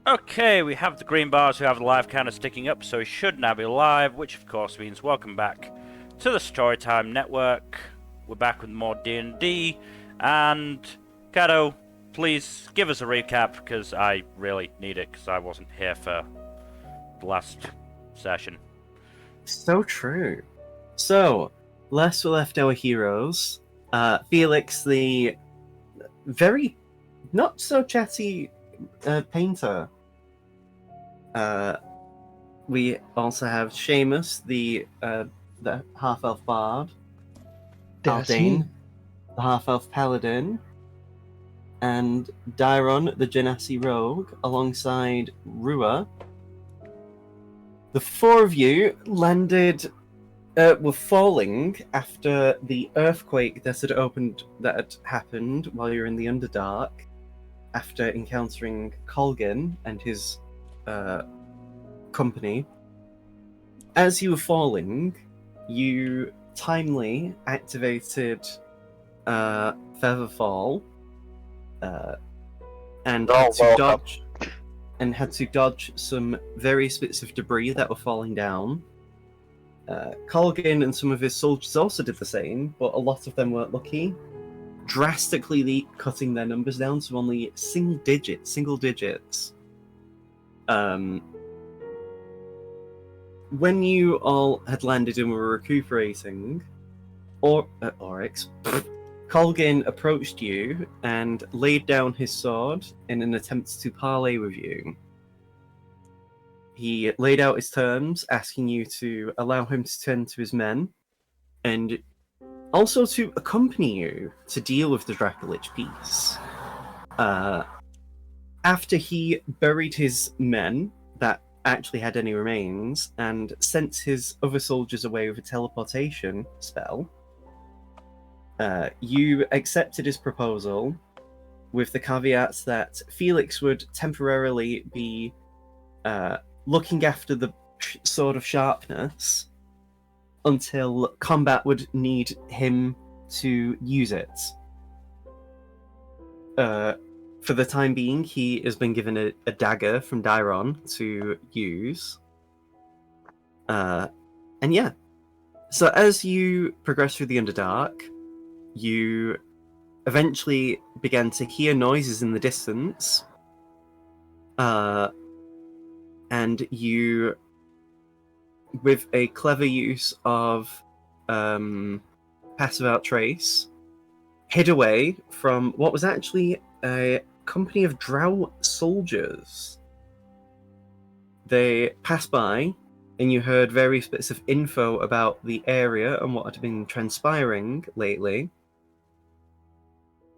Okay, we have the green bars who have the live counter sticking up, so we should now be live, which of course means welcome back to the Storytime network. We're back with more D&D, and Kato, please give us a recap, because I really need it, because I wasn't here for the last session. So true. So, last we left our heroes, Felix, the very not so chatty painter. We also have Seamus, the half-elf bard, That's Aldane, me. the half-elf paladin, and Dairon, the genasi rogue, alongside Rua. The four of you landed were falling after the earthquake that had happened while you were in the Underdark, after encountering Colgan and his company. As you were falling, you timely activated Featherfall and had to dodge some various bits of debris that were falling down. Colgan and some of his soldiers also did the same, but a lot of them weren't lucky, drastically cutting their numbers down to only single digits. When you all had landed and were recuperating, Oryx, Colgan approached you and laid down his sword in an attempt to parley with you. He laid out his terms, asking you to allow him to turn to his men, and also to accompany you to deal with the Dracolich piece. After he buried his men that actually had any remains and sent his other soldiers away with a teleportation spell, you accepted his proposal with the caveat that Felix would temporarily be looking after the Sword of Sharpness until combat would need him to use it. For the time being, he has been given a dagger from Dairon to use. And yeah. So as you progress through the Underdark, you eventually began to hear noises in the distance. And you, with a clever use of passive out trace, hid away from what was actually a company of drow soldiers. They passed by, and you heard various bits of info about the area and what had been transpiring lately.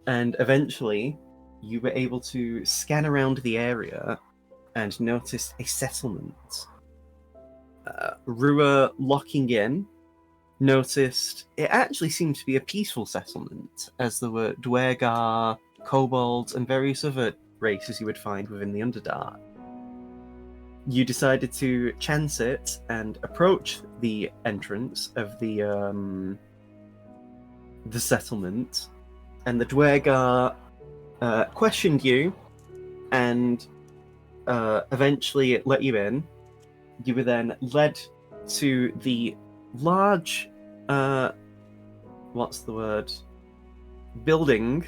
And eventually, you were able to scan around the area and noticed a settlement. Rua, locking in, noticed it actually seemed to be a peaceful settlement, as there were Dwergar, kobolds, and various other races you would find within the Underdark. You decided to chance it and approach the entrance of the settlement, and the Dwergar questioned you and eventually let you in. You were then led to the large, building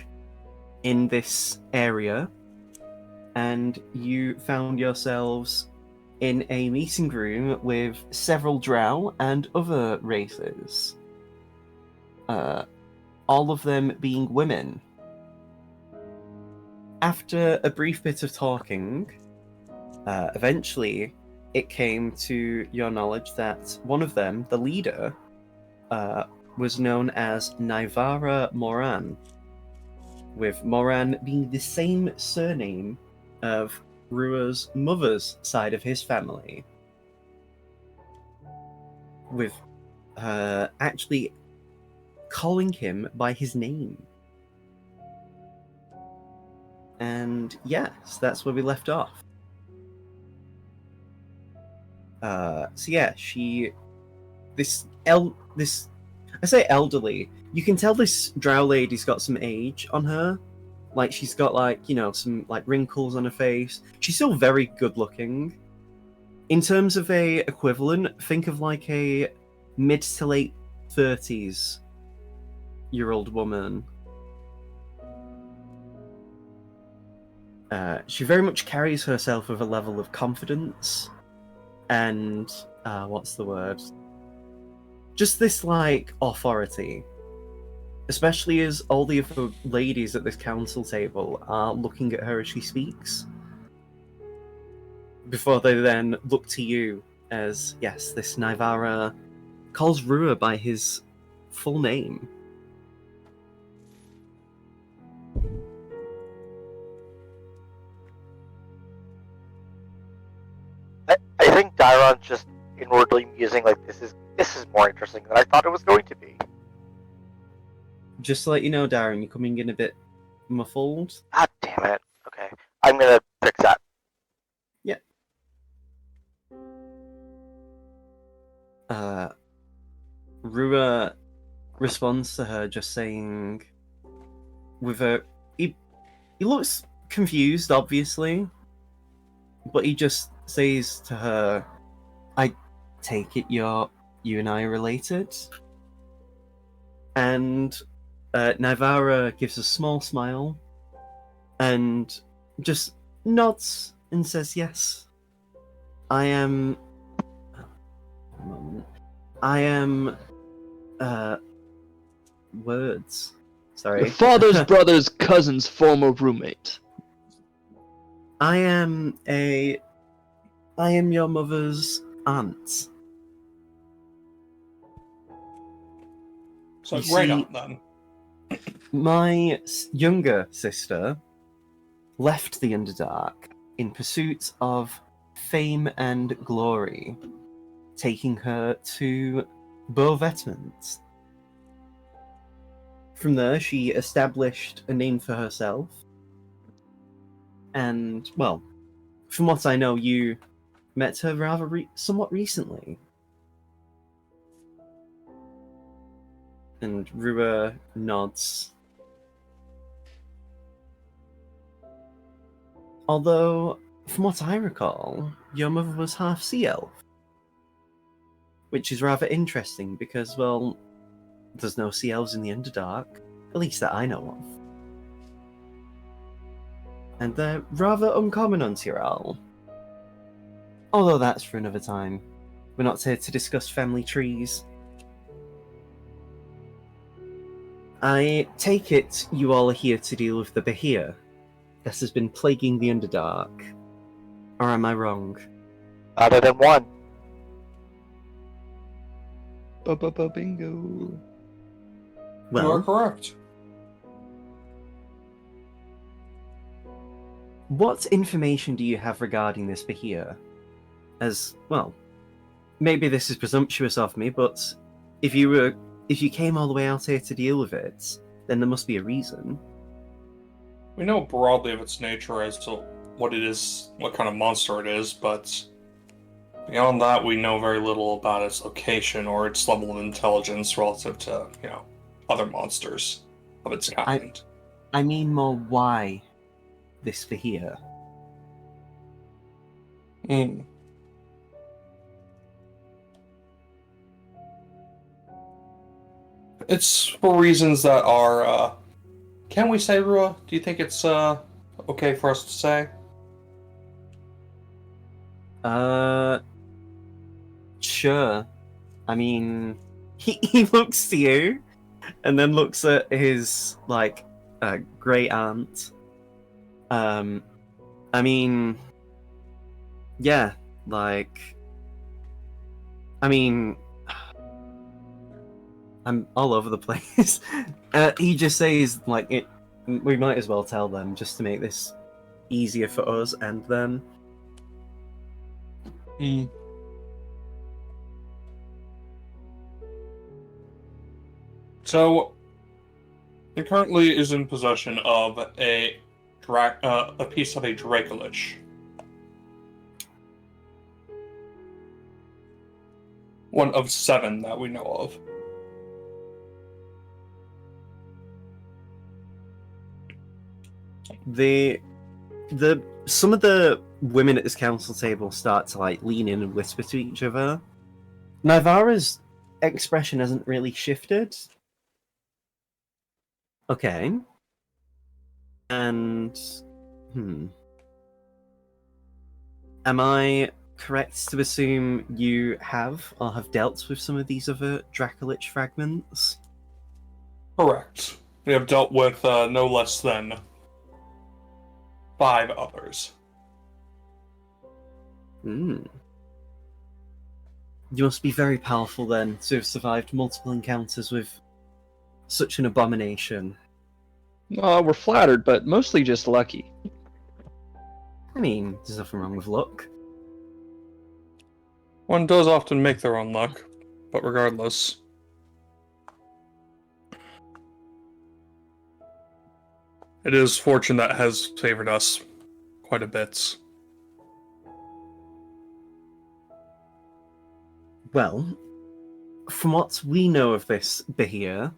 in this area, and you found yourselves in a meeting room with several drow and other races, all of them being women. After a brief bit of talking, eventually it came to your knowledge that one of them, the leader, was known as Naivara Moran, with Moran being the same surname of Rua's mother's side of his family, with actually calling him by his name. And yes, that's where we left off. So yeah, I say elderly. You can tell this drow lady's got some age on her. Like, she's got, like, some, like, wrinkles on her face. She's still very good looking. In terms of a equivalent, think of, like, a mid to late 30s-year-old woman. She very much carries herself with a level of confidence and, what's the word? Just this, like, authority. Especially as all the other ladies at this council table are looking at her as she speaks. Before they then look to you as, yes, this Naivara calls Rua by his full name. I think Dairon's just inwardly musing, like, this is more interesting than I thought it was going to be. Just to let you know, Darren, you're coming in a bit muffled. God damn it. Okay. I'm gonna fix that. Yeah. Rua responds to her just saying, with a... He looks confused, obviously, but he just says to her, I take it you and I are related? And Naivara gives a small smile and just nods and says, yes, I am... One moment. I am... words. Sorry. Your father's brother's cousin's former roommate. I am your mother's aunt. So You right see, on then. My younger sister left the Underdark in pursuit of fame and glory, taking her to Beauvetment. From there, she established a name for herself. And, well, from what I know, you met her rather somewhat recently. And Rua nods. Although, from what I recall, your mother was half sea elf. Which is rather interesting because, well, there's no sea elves in the Underdark, at least that I know of. And they're rather uncommon on Tyrell. Although that's for another time. We're not here to discuss family trees. I take it you all are here to deal with the Behir that has been plaguing the Underdark. Or am I wrong? Other than one. Bingo. You are Well, correct. what information do you have regarding this Behir? As, well, maybe this is presumptuous of me, but if you came all the way out here to deal with it, then there must be a reason. We know broadly of its nature as to what it is, what kind of monster it is, but beyond that, we know very little about its location or its level of intelligence relative to, other monsters of its kind. I mean more why this Behir. Hmm. It's for reasons that are, can we say, Rua? Do you think it's, okay for us to say? Sure. I mean, he looks to you, and then looks at his, like, great aunt. I mean, yeah, like, I mean, I'm all over the place. He just says, like, we might as well tell them just to make this easier for us and them. So, it currently is in possession of a piece of a Dracolich. One of 7 that we know of. some of the women at this council table start to like lean in and whisper to each other. Nivara's expression hasn't really shifted. Okay. And am I correct to assume you have or have dealt with some of these other Dracolich fragments? Correct. We have dealt with no less than 5 others. You must be very powerful then to have survived multiple encounters with such an abomination. We're flattered, but mostly just lucky. I mean, there's nothing wrong with luck. One does often make their own luck, but regardless. It is fortune that has favored us quite a bit. Well, from what we know of this Behir,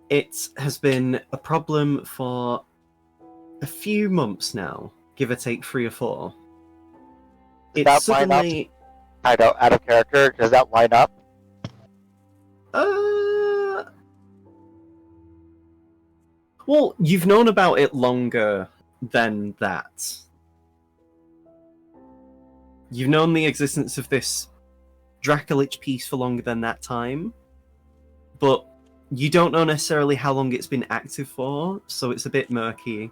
it has been a problem for a few months now, give or take 3 or 4. Does It's that line suddenly... up? Out of character, does that line up? Well, you've known about it longer than that. You've known the existence of this Dracolich piece for longer than that time, but you don't know necessarily how long it's been active for, so it's a bit murky.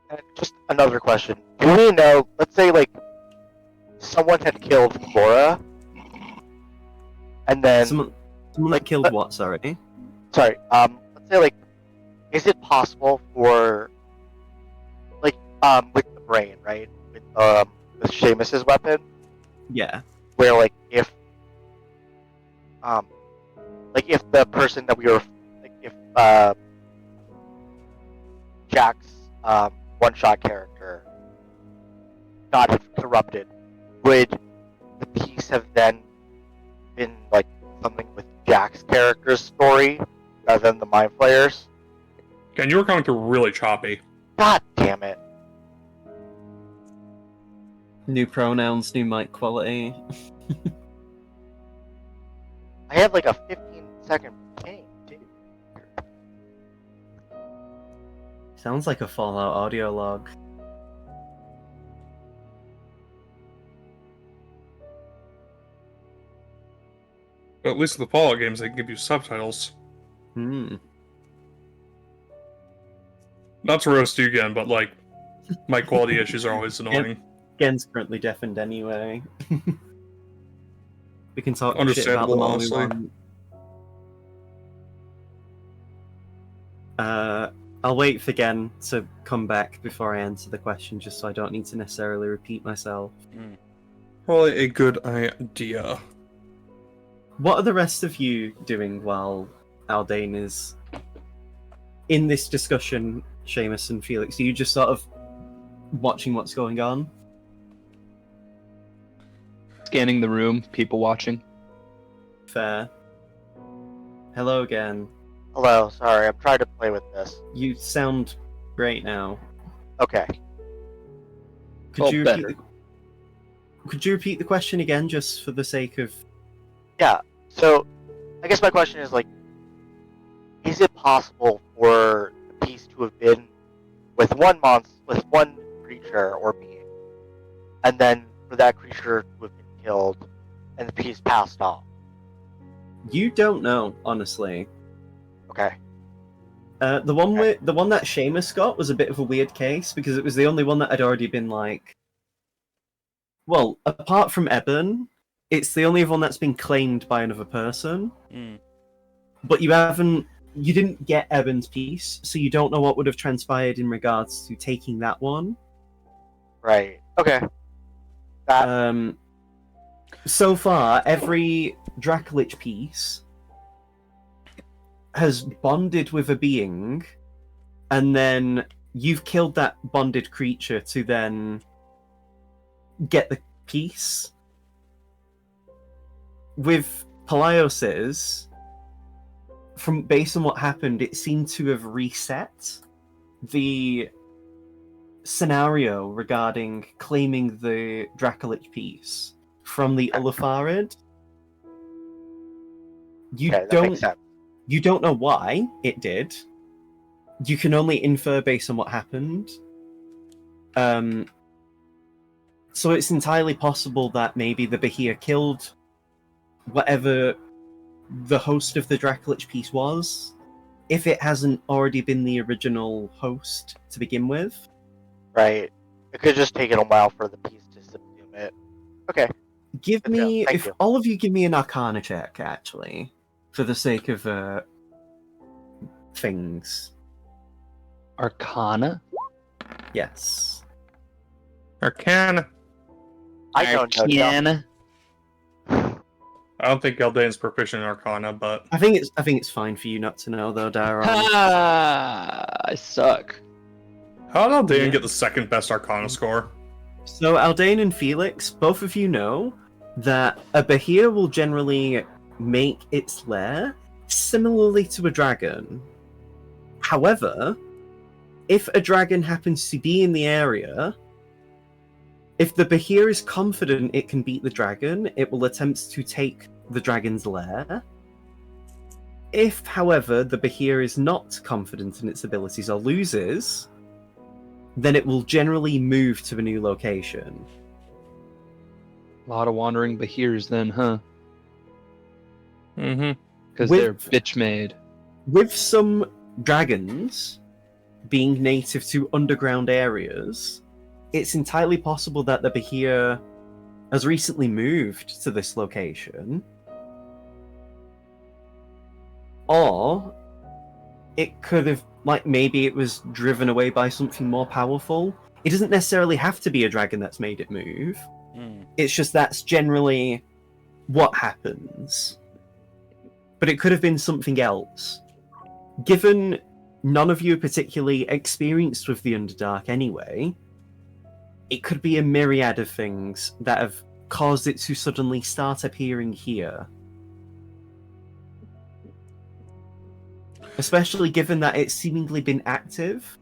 And just another question. Do we know, let's say, like, someone had killed Laura, and then... Someone that killed what, sorry? Sorry, let's say, like, is it possible for, like, with the brain, right? With Seamus's weapon, Yeah. where, like, if the person that we were, like, if, Jack's, one-shot character got corrupted, would the piece have then been, like, something with Jack's character's story rather than the Mind Flayers? Again, you were coming through really choppy. God damn it. New pronouns, new mic quality. I have like a 15-second ping, too. Sounds like a Fallout audio log. But at least with the Fallout games, they can give you subtitles. Not to roast you again, but, like, mic quality issues are always annoying. Gen's currently deafened anyway. We can talk shit about Understandable, them all we honestly. want. I'll wait for Gen to come back before I answer the question, just so I don't need to necessarily repeat myself. Probably a good idea. What are the rest of you doing while Aldane is in this discussion, Seamus and Felix? Are you just sort of watching what's going on? Scanning the room, people watching. Fair. Hello again. Hello, sorry, I'm trying to play with this. You sound great now. Okay. Could you better. could you repeat the question again, just for the sake of... Yeah, so I guess my question is, like, is it possible for the piece to have been with one creature or being, and then for that creature to have been killed and the piece passed on? You don't know, honestly. Okay. The one that Seamus got was a bit of a weird case, because it was the only one that had already been, like... Well, apart from Eben, it's the only one that's been claimed by another person. But you didn't get Eben's piece, so you don't know what would have transpired in regards to taking that one. Right. Okay. That... So far, every Dracolich piece has bonded with a being, and then you've killed that bonded creature to then get the piece. With Pelios's, from based on what happened, it seemed to have reset the scenario regarding claiming the Dracolich piece from the Ullafarid. You Okay, that makes sense. You don't know why it did. You can only infer based on what happened. So it's entirely possible that maybe the Behir killed whatever the host of the Dracolich piece was, if it hasn't already been the original host to begin with. Right. It could just take it a while for the piece to subsume it. Okay. Give Good to know. me, Thank if you. all of you give me an Arcana check, actually, for the sake of things. Arcana? Yes. Arcana. I don't know. Arcana? I don't think Eldane's proficient in Arcana, but I think it's fine for you not to know, though, Daron. I suck. how did Eldane Yeah. get the second best Arcana score? So Aldane and Felix, both of you know that a Behir will generally make its lair similarly to a dragon. However, if a dragon happens to be in the area, if the Behir is confident it can beat the dragon, it will attempt to take the dragon's lair. If, however, the Behir is not confident in its abilities or loses, then it will generally move to a new location. A lot of wandering Behirs then, huh? Mm-hmm. Because With- they're bitch made. With some dragons being native to underground areas, it's entirely possible that the Behir has recently moved to this location. Or it could have, like, maybe it was driven away by something more powerful. It doesn't necessarily have to be a dragon that's made it move. It's just that's generally what happens. But it could have been something else. Given none of you are particularly experienced with the Underdark anyway, it could be a myriad of things that have caused it to suddenly start appearing here. Especially given that it's seemingly been active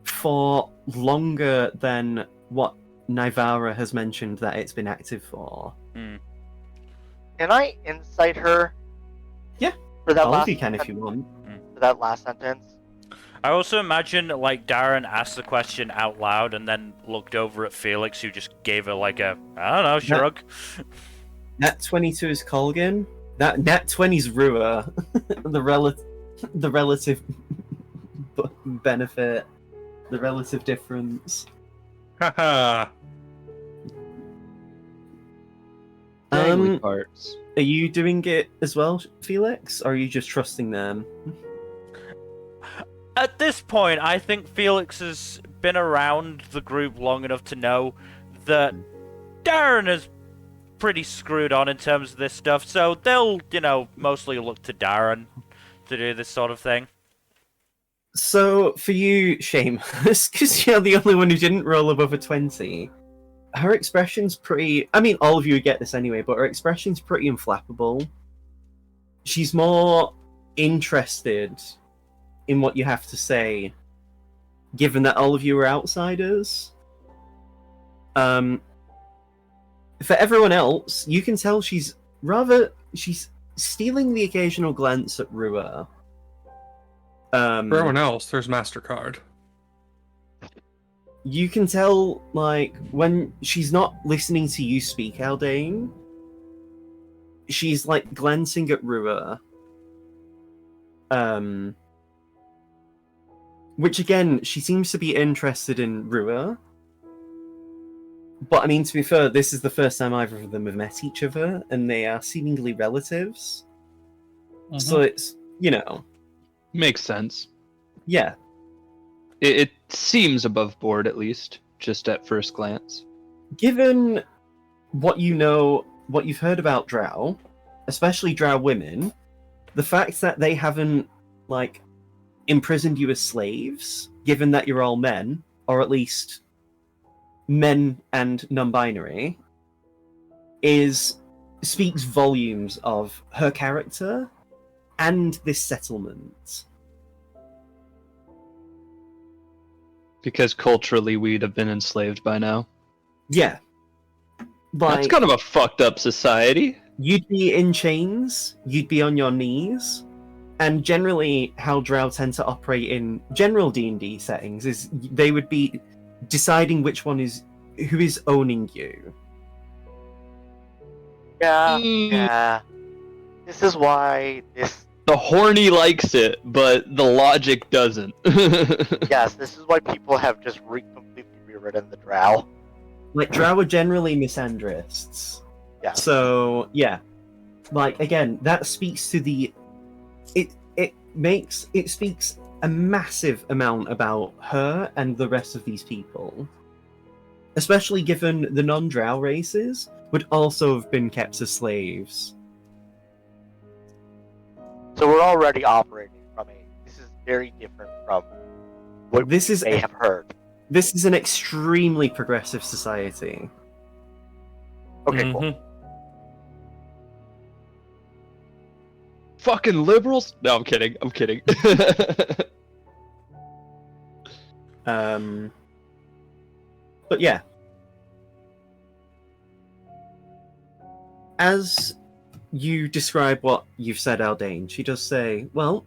for longer than what Naivara has mentioned that it's been active for. Can I insight her? Yeah. For that All last of you can if you want. for that last sentence. I also imagine, like, Darren asked the question out loud and then looked over at Felix, who just gave her, like, a, I don't know, shrug. Nat 22 is Colgan. Nat 20 is Rua. the relative benefit, the relative difference. Haha. Dangly parts. Are you doing it as well, Felix? Or are you just trusting them? At this point, I think Felix has been around the group long enough to know that Darren is pretty screwed on in terms of this stuff, so they'll, mostly look to Darren to do this sort of thing. So, for you, Seamus, because you're the only one who didn't roll above a 20, her expression's pretty... I mean, all of you would get this anyway, but her expression's pretty inflappable. She's more interested in what you have to say, given that all of you are outsiders. For everyone else, you can tell she's stealing the occasional glance at Rua. For everyone else, there's MasterCard. You can tell, like, when she's not listening to you speak, Aldane, she's, like, glancing at Rua. Which, again, she seems to be interested in Rua. But, I mean, to be fair, this is the first time either of them have met each other, and they are seemingly relatives. So it's, Makes sense. yeah. It seems above board, at least, just at first glance. Given what you know, what you've heard about Drow, especially Drow women, the fact that they haven't, like, imprisoned you as slaves, given that you're all men, or at least men and non-binary, speaks volumes of her character and this settlement. Because culturally we'd have been enslaved by now. Yeah. That's kind of a fucked up society. You'd be in chains, you'd be on your knees, and generally how Drow tend to operate in general D&D settings is they would be deciding who is owning you. Yeah, Mm. yeah. This is why this. The horny likes it, but the logic doesn't. Yes, this is why people have just completely rewritten the Drow. Like, Drow are generally misandrists. Yeah. So, yeah. Like, again, that speaks to the... It speaks a massive amount about her and the rest of these people. Especially given the non-Drow races would also have been kept as slaves. So we're already operating from this is very different from what This is they have heard. This is an extremely progressive society. Okay, cool. Mhm. Fucking liberals? No, I'm kidding. I'm kidding. But yeah. As you describe what you've said, Aldane, she does say, well,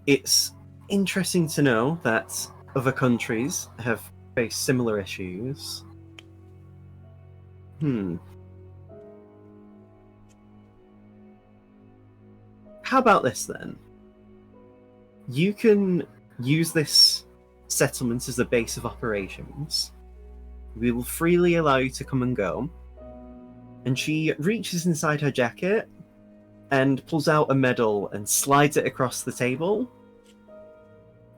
it's interesting to know that other countries have faced similar issues. How about this then? You can use this settlement as a base of operations. We will freely allow you to come and go. And she reaches inside her jacket and pulls out a medal and slides it across the table.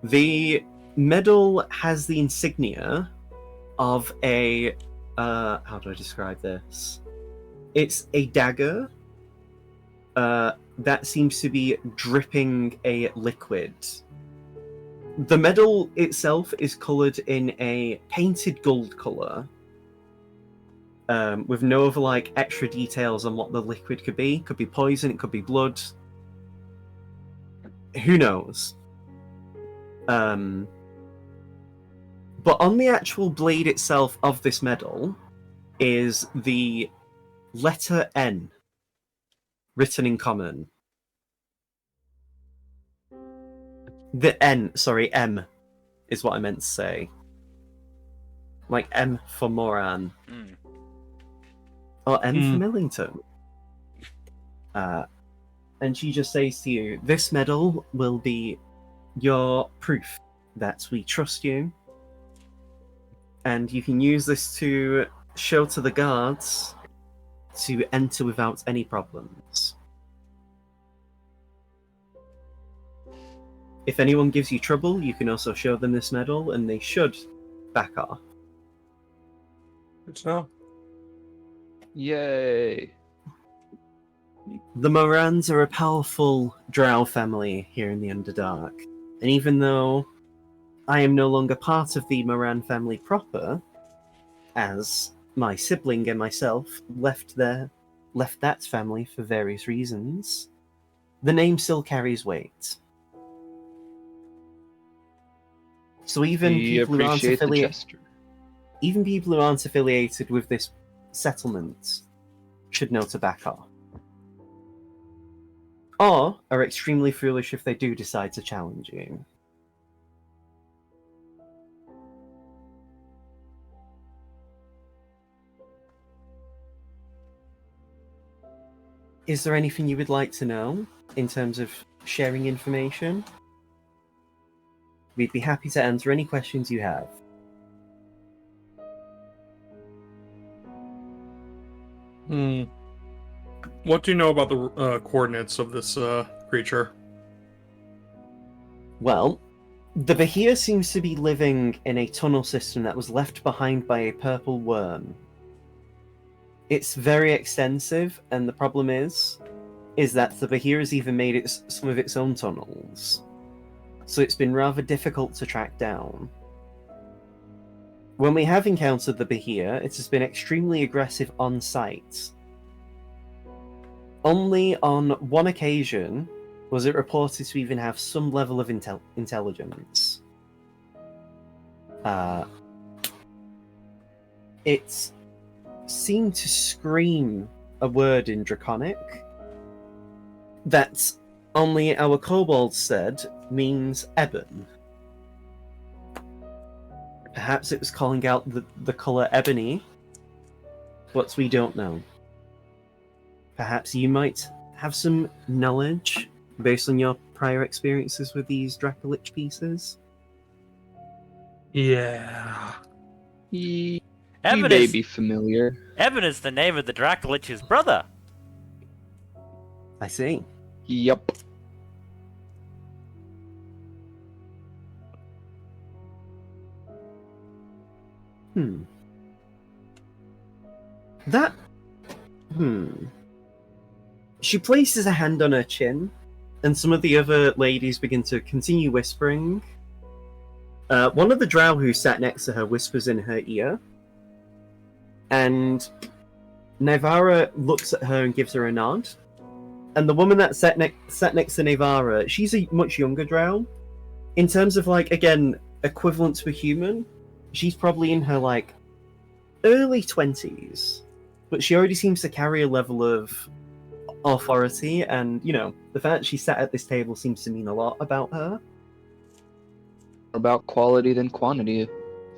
The medal has the insignia of a... how do I describe this? It's a dagger that seems to be dripping a liquid. The medal itself is coloured in a painted gold colour, with no other extra details on what the liquid could be. Could be poison, it could be blood. Who knows? But on the actual blade itself of this medal is the letter N written in common. The M is what I meant to say. Like M for Moran. Or M for Millington. And she just says to you, this medal will be your proof that we trust you. And you can use this to show to the guards to enter without any problems. If anyone gives you trouble, you can also show them this medal, and they should back off. Good to know. Yay. The Morans are a powerful drow family here in the Underdark, and even though I am no longer part of the Moran family proper, as my sibling and myself left that family for various reasons, the name still carries weight. So even people who aren't affiliated with this settlement should know to back off. Or are extremely foolish if they do decide to challenge you. Is there anything you would like to know in terms of sharing information? We'd be happy to answer any questions you have. What do you know about the coordinates of this creature? Well, the Behir seems to be living in a tunnel system that was left behind by a purple worm. It's very extensive, and the problem is that the Behir has even made some of its own tunnels. So it's been rather difficult to track down. When we have encountered the Behir, it has been extremely aggressive on sight. Only on one occasion Was it reported to even have some level of intelligence? It seemed to scream a word in Draconic that only our kobold said means ebon. Perhaps it was calling out the colour ebony, but we don't know. Perhaps you might have some knowledge based on your prior experiences with these Dracolich pieces? Yeah. He Evan may is, be familiar. Evan is the name of the Dracolich's brother. I see. Yup. That... She places a hand on her chin, and some of the other ladies begin to continue whispering. One of the drow who sat next to her whispers in her ear, and Nevara looks at her and gives her a nod. And the woman that sat next to Nevara, she's a much younger drow. In terms of, like, again, equivalent to a human, she's probably in her, like, early 20s. But she already seems to carry a level of authority, and, you know, the fact that she sat at this table seems to mean a lot about her. About quality than quantity in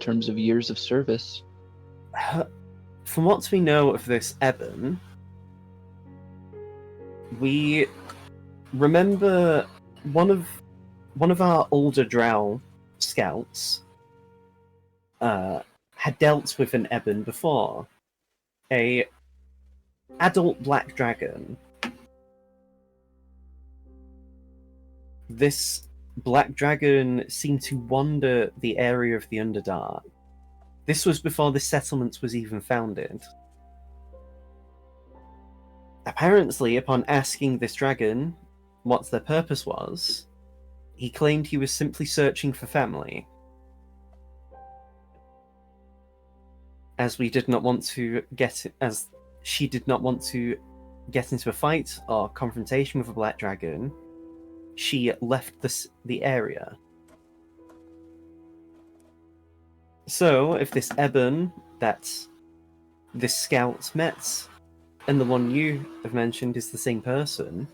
terms of years of service. From what we know of this Eben, we remember one of our older drow scouts had dealt with an Eben before. A adult black dragon. This black dragon seemed to wander the area of the Underdark. This was before this settlement was even founded. Apparently, upon asking this dragon what their purpose was, he claimed he was simply searching for family. As she did not want to get into a fight or confrontation with a black dragon, she left the area. So, if this Eben that this scout met and the one you have mentioned is the same person,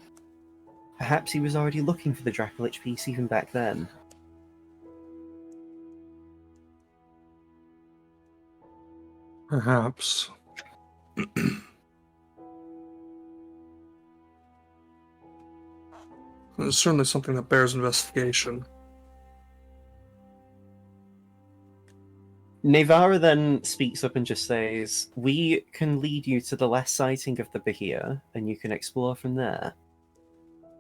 perhaps he was already looking for the Dracolich piece even back then. Perhaps. It's certainly something that bears investigation. Nevara then speaks up and just says, "We can lead you to the last sighting of the Behir, and you can explore from there.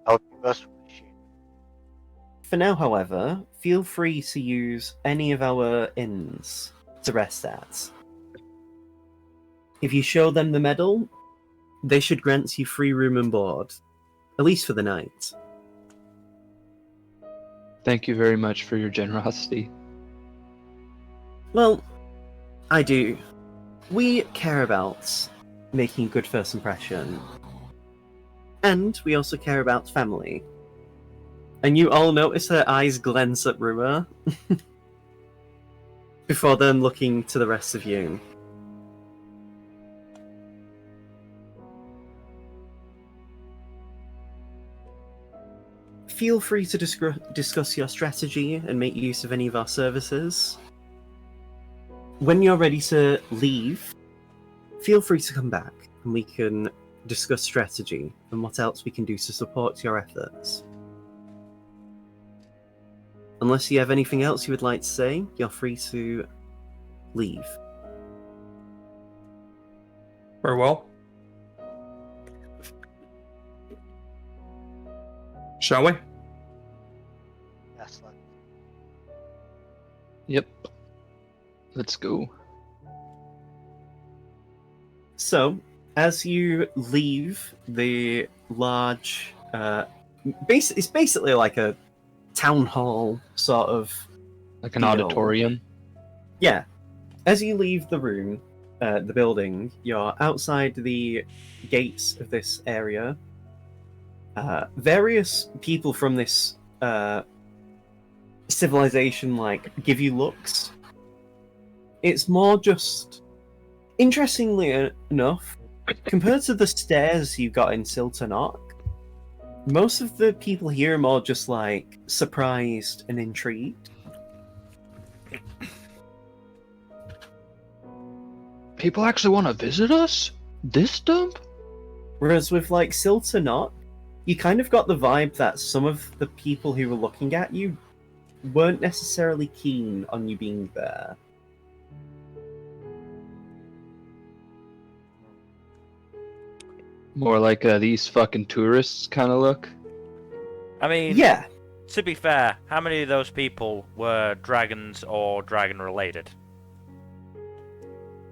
That would be most appreciated. For now, however, feel free to use any of our inns to rest at. If you show them the medal, they should grant you free room and board, at least for the night." Thank you very much for your generosity. Well, I do. We care about making a good first impression. And we also care about family. And you all notice her eyes glance at Rua before then looking to the rest of you. Feel free to discuss your strategy and make use of any of our services. When you're ready to leave, feel free to come back and we can discuss strategy and what else we can do to support your efforts. Unless you have anything else you would like to say, you're free to leave. Very well. Shall we? Yes, let's. Yep. Let's go. So, as you leave the large, it's basically like a town hall sort of Like an deal. auditorium. Yeah. As you leave the room, the building, you're outside the gates of this area, various people from this civilization like give you looks. It's more just, interestingly enough, compared to the stares you got in Siltanok, most of the people here are more just like surprised and intrigued. People actually want to visit us? This dump? Whereas with like Siltanok, you kind of got the vibe that some of the people who were looking at you weren't necessarily keen on you being there. More like these fucking tourists kind of look. I mean, Yeah, to be fair, how many of those people were dragons or dragon related?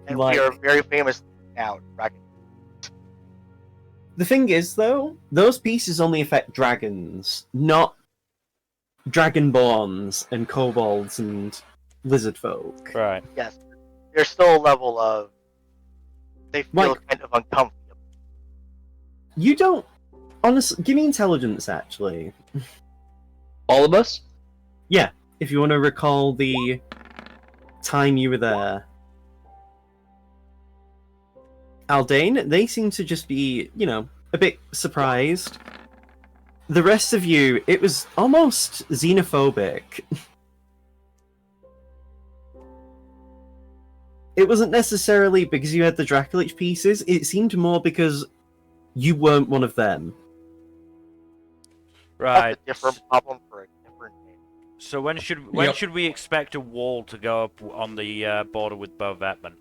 And Like- we are very famous now, dragon. the thing is though, those pieces only affect dragons, not dragonborns and kobolds and lizard folk. Right. Yes, there's still a level of they feel Like- kind of uncomfortable. You don't honestly give me intelligence actually. All of us? If you want to recall the time you were there. Aldane, they seem to just be, a bit surprised. The rest of you, it was almost xenophobic. It wasn't necessarily because you had the Dracolich pieces, it seemed more because you weren't one of them. Right. That's a different problem for a different name. So when should Yep. we expect a wall to go up on the border with Bovetman?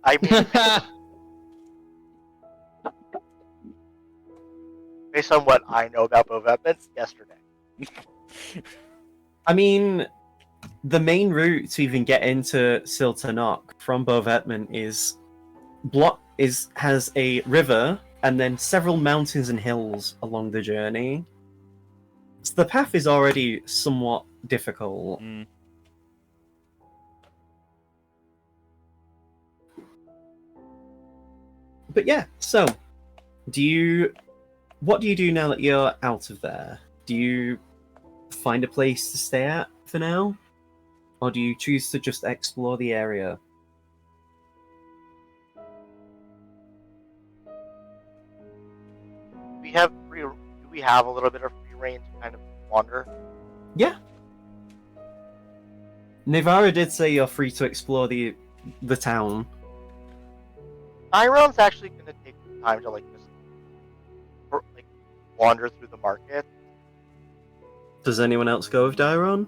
I mean, based on what I know about Bovetman, yesterday. I mean, the main route to even get into Siltanok from Bovetman has a river and then several mountains and hills along the journey. So the path is already somewhat difficult. Mm. But yeah, so what do you do now that you're out of there? Do you find a place to stay at for now? Or do you choose to just explore the area? Do we have a little bit of free reign to kind of wander? Yeah. Nivara did say you're free to explore the town. Iron's actually going to take some time to just wander through the market. Does anyone else go with Dairon?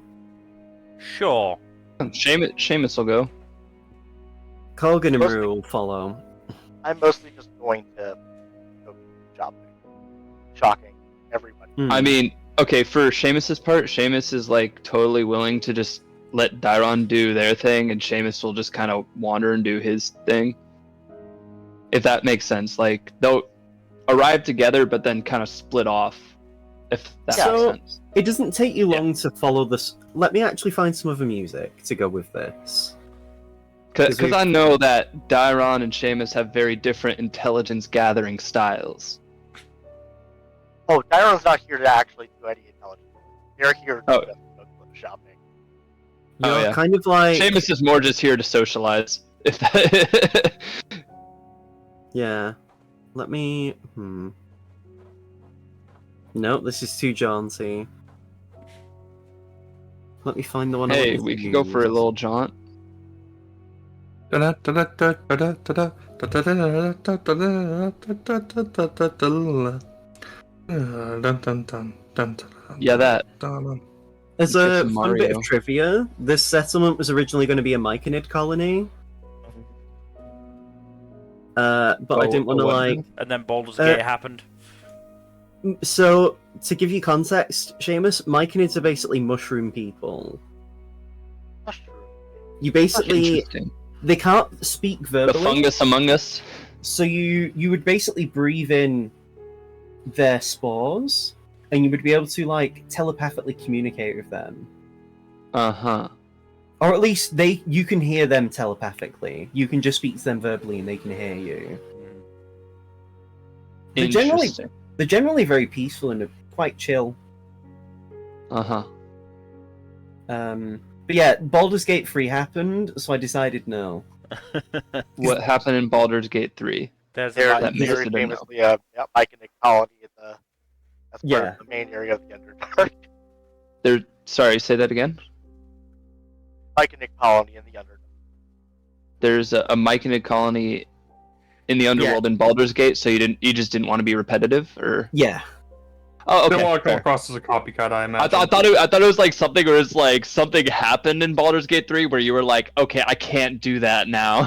Sure. Seamus will go. Colgan and Mostly- Rue will follow. I'm mostly just going to go shopping. Shocking, everybody. Hmm. I mean, okay, for Seamus's part, Seamus is like totally willing to just let Dairon do their thing, and Seamus will just kind of wander and do his thing. If that makes sense. Like, they'll arrive together, but then kind of split off. If that So- makes sense. It doesn't take you long to follow this. Let me actually find some other music to go with this. Because we've- I know that Dairon and Seamus have very different intelligence gathering styles. Oh, Dairon's not here to actually do any intelligence. They're here to Oh. just go shopping. Oh, You're yeah. kind of like Seamus is more just here to socialize. If that... yeah. Let me. No, this is too jaunty. Let me find the one. I Hey, want we to could go for a use. little jaunt. Yeah, that. As Get a some fun bit Mario. of trivia, this settlement was originally going to be a Myconid colony. But I didn't want to what? like. And then Baldur's Uh, Gate happened. So to give you context, Seamus, Myconids are basically mushroom people. That's true. You basically Interesting. they can't speak The verbally, fungus among us. so you would basically breathe in their spores, and you would be able to like telepathically communicate with them, Uh-huh. or at least you can hear them telepathically. You can just speak to them verbally, and they can hear you. They're Interesting. they're generally very peaceful and quite chill. Uh-huh. But yeah, Baldur's Gate 3 happened, so I decided no. What happened in Baldur's Gate 3? There's There's That makes very it a no. famously a Myconic colony in the that's part Yeah. of the main area of the Underdark. Sorry, say that again? Myconic colony in the Underdark. There's a Myconid colony in the underworld in Baldur's Gate, so you just didn't want to be repetitive, or? Yeah. Oh, Don't okay. want to come fair. across as a copycat, I I imagine. thought it was like something where it's like something happened in Baldur's Gate 3 where you were like, okay, I can't do that now.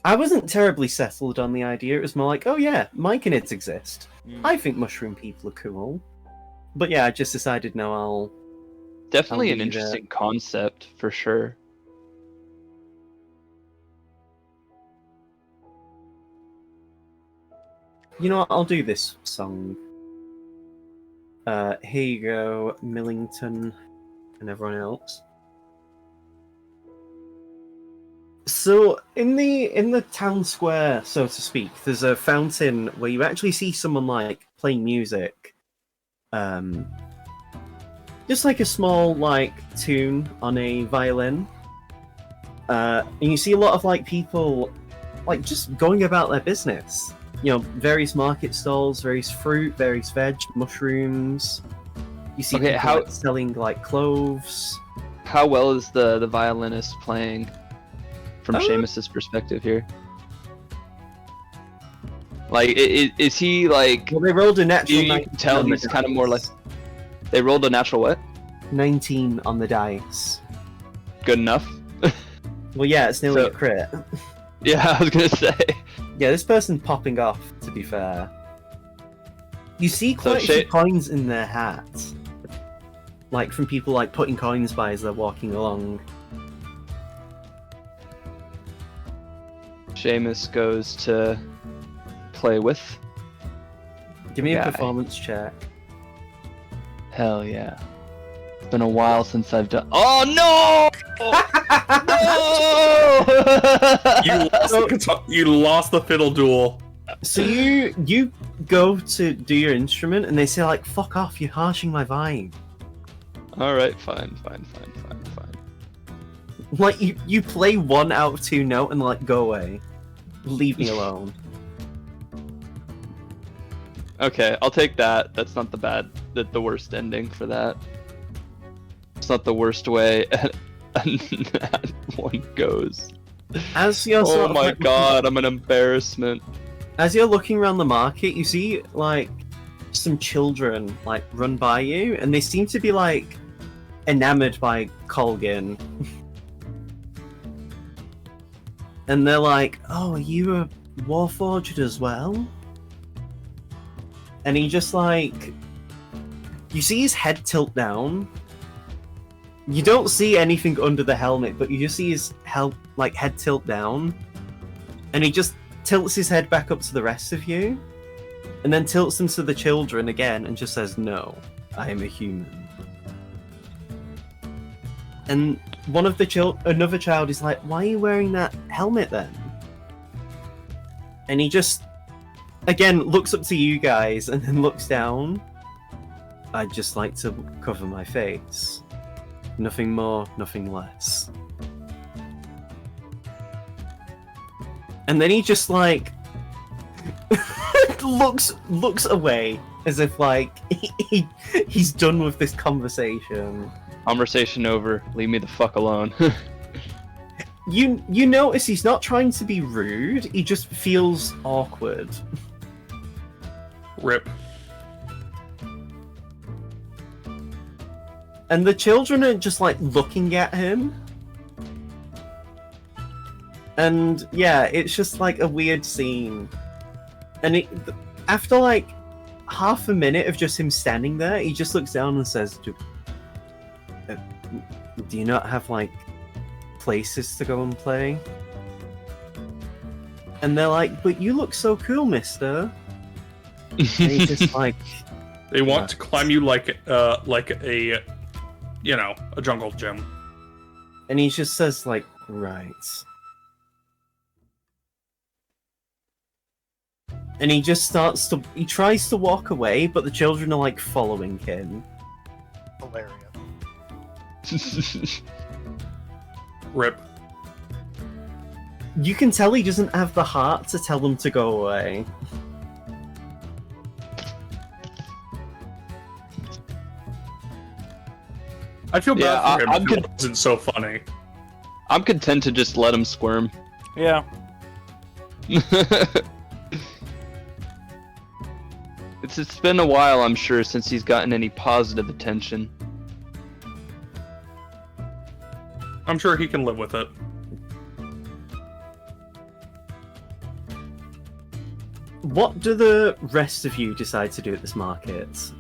I wasn't terribly settled on the idea. It was more like, oh yeah, myconids exist. I think mushroom people are cool. But yeah, I just decided no, I'll... Definitely I'll an leave interesting concept, for sure. You know what, I'll do this song. Here you go, Millington and everyone else. So in the town square, so to speak, there's a fountain where you actually see someone like playing music. Just like a small like tune on a violin. And you see a lot of like people like just going about their business. You know, various market stalls, various fruit, various veg, mushrooms. You see Okay, people like, selling like cloves. How well is the violinist playing from Seamus's perspective here? Like, is he like... Well, they rolled a natural You 19 can tell on the he's kind of dice. more like... They rolled a natural what? 19 on the dice. Good enough? Well, yeah, it's nearly So- a crit. Yeah, I was gonna say. Yeah, this person popping off, to be fair. You see quite a few coins in their hats. Like, from people, like, putting coins by as they're walking along. Seamus goes to play with. Give me a Guy. performance check. Hell yeah. It's been a while since I've done... Oh, no! No! You lost the fiddle duel. So you go to do your instrument, and they say, like, fuck off, you're harshing my vibe. Alright, fine. Like, you play 1 out of 2 note and, like, go away. Leave me alone. Okay, I'll take that. That's not the worst ending for that. It's not the worst way that one goes. As you're sort Oh of, my like, god, I'm an embarrassment. As you're looking around the market, you see, like, some children, like, run by you, and they seem to be, like, enamored by Colgan. And they're like, oh, are you a Warforged as well? And he just, like... You see his head tilt down. You don't see anything under the helmet, but you just see his head tilt down. And he just tilts his head back up to the rest of you, and then tilts them to the children again and just says, no, I am a human. And one of another child is like, why are you wearing that helmet then? And he just, again, looks up to you guys and then looks down. I'd just like to cover my face. Nothing more, nothing less. And then he just, like, looks away as if, like, he's done with this conversation. Conversation over. Leave me the fuck alone. You notice he's not trying to be rude, he just feels awkward. Rip. And the children are just, like, looking at him. And, yeah, it's just, like, a weird scene. And after, like, half a minute of just him standing there, he just looks down and says, do you not have, like, places to go and play? And they're like, but you look so cool, mister. And he's just like... They want to climb you like a, a jungle gym. And he just says, like, right. And he just he tries to walk away, but the children are like following him. Hilarious. Rip. You can tell he doesn't have the heart to tell them to go away. I feel bad Yeah, for him. I'm It wasn't so funny. I'm content to just let him squirm. Yeah. It's been a while, I'm sure, since he's gotten any positive attention. I'm sure he can live with it. What do the rest of you decide to do at this market?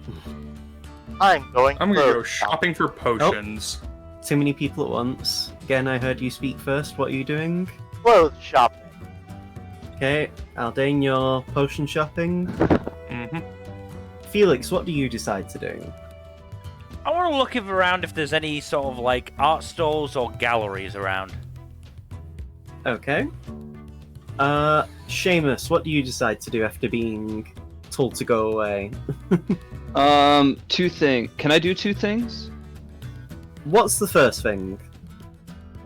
I'm going I'm to gonna go shopping for potions. Too many people at once. Again, I heard you speak first. What are you doing? clothes shopping. Okay, Aldane, you're potion shopping. Mm-hmm. Felix, what do you decide to do? I want to look around if there's any sort of like art stalls or galleries around. Okay. Seamus, what do you decide to do after being told to go away? Two things. Can I do two things? What's the first thing?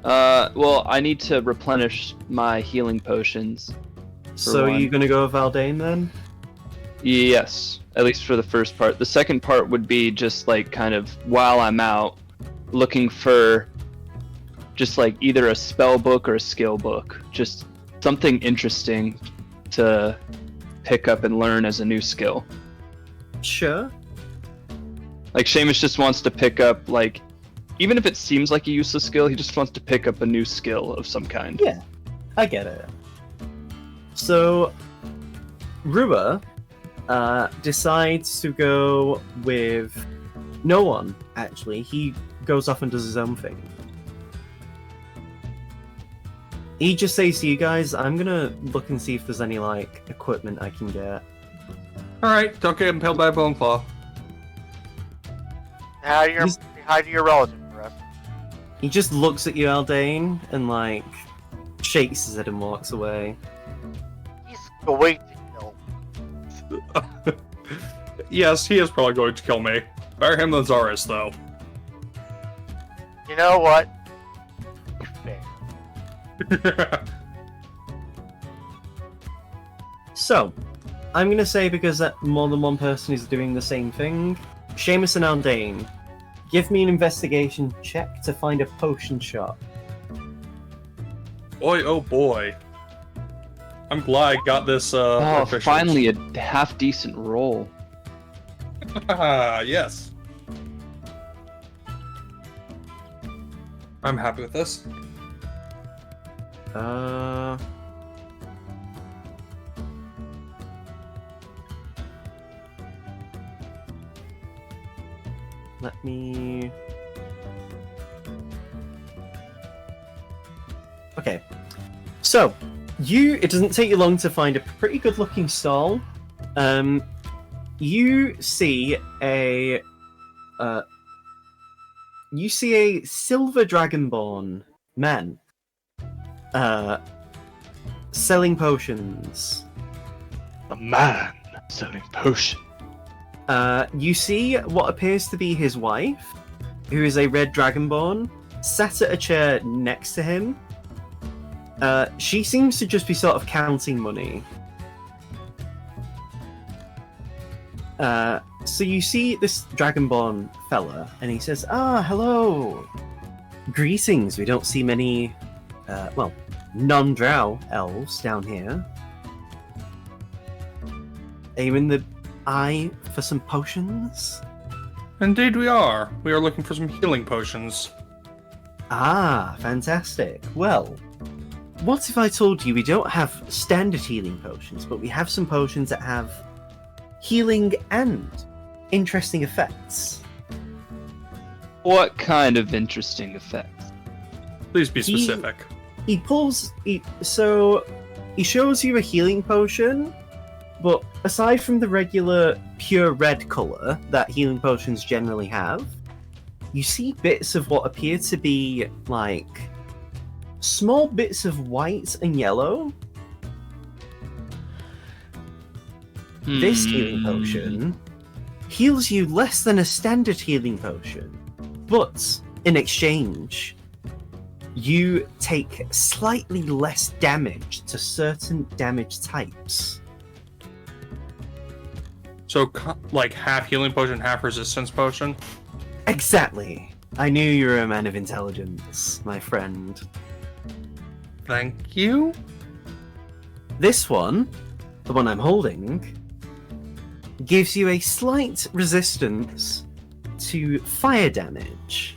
Well, I need to replenish my healing potions. So are one. you gonna go with Aldane then? Yes, at least for the first part. The second part would be just like kind of while I'm out, looking for just like either a spell book or a skill book. Just something interesting to pick up and learn as a new skill. Sure. Like Seamus just wants to pick up like, even if it seems like a useless skill, he just wants to pick up a new skill of some kind. Yeah, I get it. So, Rua decides to go with no one, actually. He goes off and does his own thing. He just says to you guys, I'm gonna look and see if there's any, like, equipment I can get. Alright, don't get impaled by a bone claw. Hi to your relative, Chris. He just looks at you, Aldane, and, like, shakes his head and walks away. He's going to kill. Yes, he is probably going to kill me. Better him than Zaris, though. You know what? Fair. So, I'm gonna say because that more than one person is doing the same thing, Seamus and Aldane, give me an investigation check to find a potion shop. Boy, oh boy. I'm glad I got this, Oh, proficient. finally a half decent roll. Yes. I'm happy with this. Let me... Okay. So, it doesn't take you long to find a pretty good looking stall. You see a silver dragonborn man selling potions. A man selling potion. You see what appears to be his wife, who is a red dragonborn, sat at a chair next to him. She seems to just be sort of counting money. So you see this dragonborn fella, and he says, hello. Greetings. We don't see many, non-drow elves down here. Are you in the eye for some potions? Indeed we are. We are looking for some healing potions. Ah, fantastic. Well, what if I told you we don't have standard healing potions, but we have some potions that have healing and interesting effects? What kind of interesting effects? Please be specific. He shows you a healing potion, but aside from the regular pure red colour that healing potions generally have, you see bits of what appear to be like small bits of white and yellow. This healing potion heals you less than a standard healing potion, but in exchange, you take slightly less damage to certain damage types. So, like half healing potion, half resistance potion? Exactly. I knew you were a man of intelligence, my friend. Thank you. This one, the one I'm holding, gives you a slight resistance to fire damage.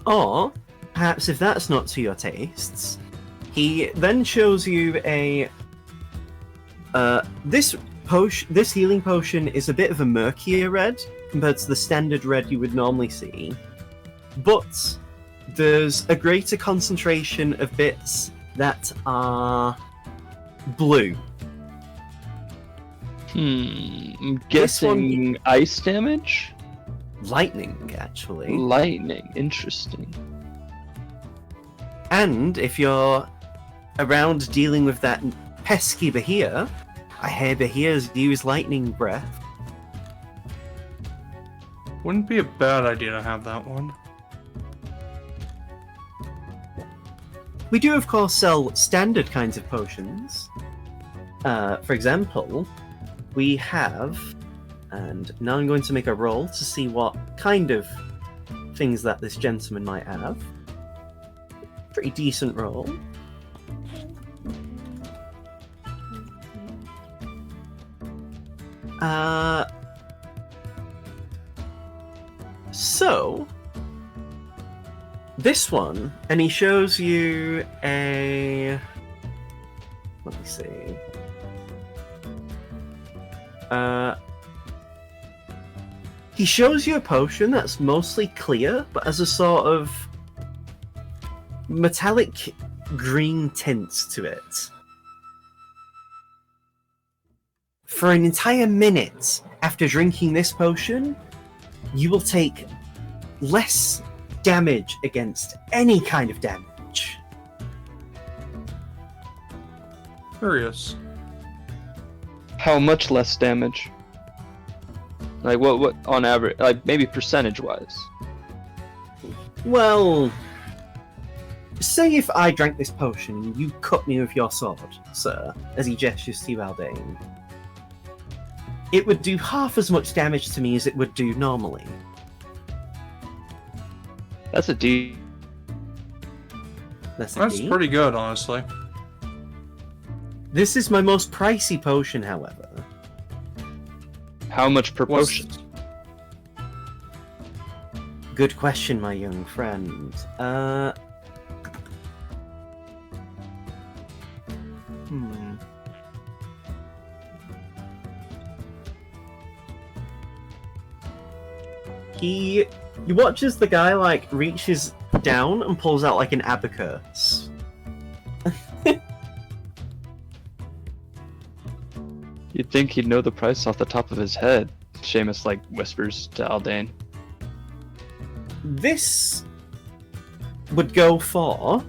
Or, perhaps if that's not to your tastes, he then shows you a... This healing potion is a bit of a murkier red compared to the standard red you would normally see, but there's a greater concentration of bits that are blue. I'm guessing ice damage? Lightning, actually. Lightning, interesting. And if you're around dealing with that pesky Behir, I hear Behirs use lightning breath. Wouldn't be a bad idea to have that one. We do, of course, sell standard kinds of potions. For example, we have... And now I'm going to make a roll to see what kind of things that this gentleman might have. Pretty decent roll. So, this one, and he shows you a... Let me see. He shows you a potion that's mostly clear, but has a sort of metallic green tint to it. For an entire minute after drinking this potion, you will take less damage against any kind of damage. Curious. How much less damage? Like what on average, like maybe percentage wise? Well, say if I drank this potion and you cut me with your sword, sir, as he gestures to Aldane, it would do half as much damage to me as it would do normally. That's a D. That's That's pretty good, honestly. This is my most pricey potion, however. How much per What's- potion? Good question, my young friend. He watches the guy like reaches down and pulls out like an abacus. You'd think he'd know the price off the top of his head. Seamus like whispers to Aldane. This would go for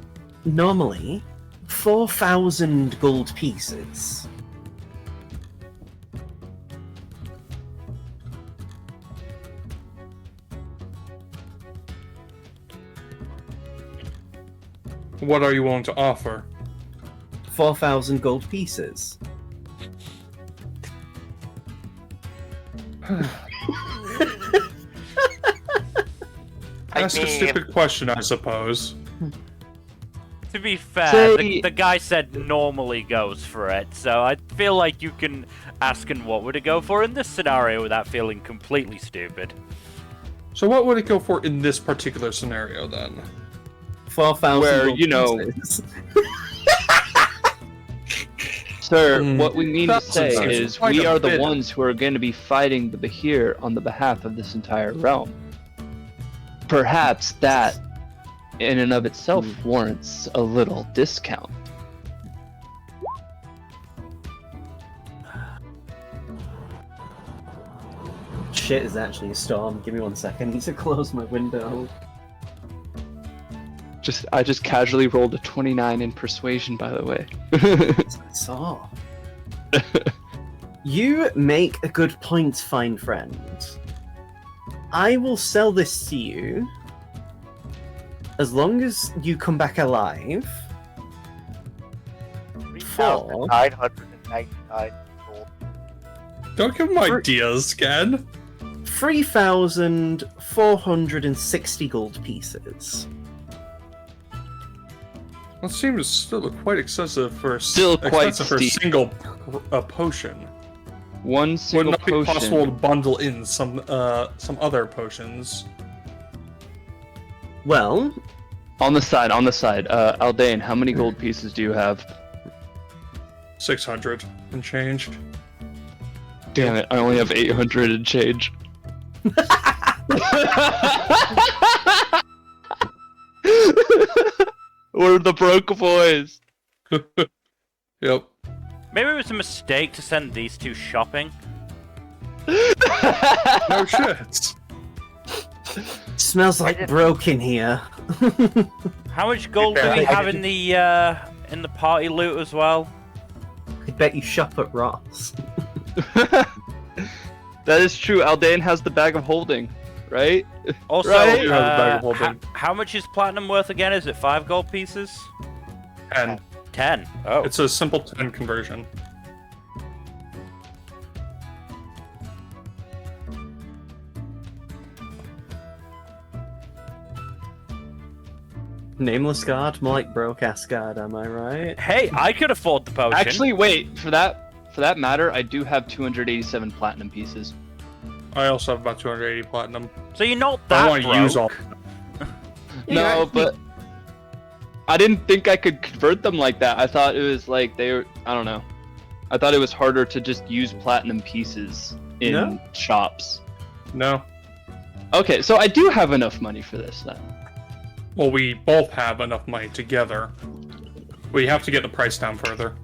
normally 4,000 gold pieces. What are you willing to offer? 4,000 gold pieces. Ask a stupid question, I suppose. To be fair, Say- the guy said normally goes for it, so I feel like you can ask and what would it go for in this scenario without feeling completely stupid. So what would it go for in this particular scenario, then? 4,000 Where, gold you know- pieces. Sir, Hmm. what we mean to That's say insane. is Quite we a are the bit. ones who are going to be fighting the Behir on the behalf of this entire realm. Perhaps that, in and of itself, warrants a little discount. Shit is actually a storm. Give me 1 second. I need to close my window. I just casually rolled a 29 in persuasion, by the way. I saw. You make a good point, fine friend. I will sell this to you as long as you come back alive. 3,999 gold. Don't give him ideas, Ken. 3,460 gold pieces. That seems still quite excessive for Still quite expensive for a steep. single potion. One Would single not be potion. possible to bundle in some other potions. Well, On the side, Aldane, how many gold pieces do you have? 600 and change. Damn it, I only have 800 and change. We're the broke boys. Yep. Maybe it was a mistake to send these two shopping. No shit. smells like broken here. How much gold do we have in the party loot as well? I bet you shop at Ross. That is true. Aldane has the bag of holding, right? Also, Right. You have a bag of holding. how much is platinum worth again? Is it 5 gold pieces? And 10. Oh. it's a simple 10 conversion. Nameless guard, more like broke ass guard, am I right? Hey, I could afford the potion. Actually, wait. For that matter, I do have 287 platinum pieces. I also have about 280 platinum. So you're not But I that want broke. to use all. No, but I didn't think I could convert them like that. I thought it was like they were. I don't know. I thought it was harder to just use platinum pieces in No? shops. No. Okay, so I do have enough money for this then. Well, we both have enough money together. We have to get the price down further.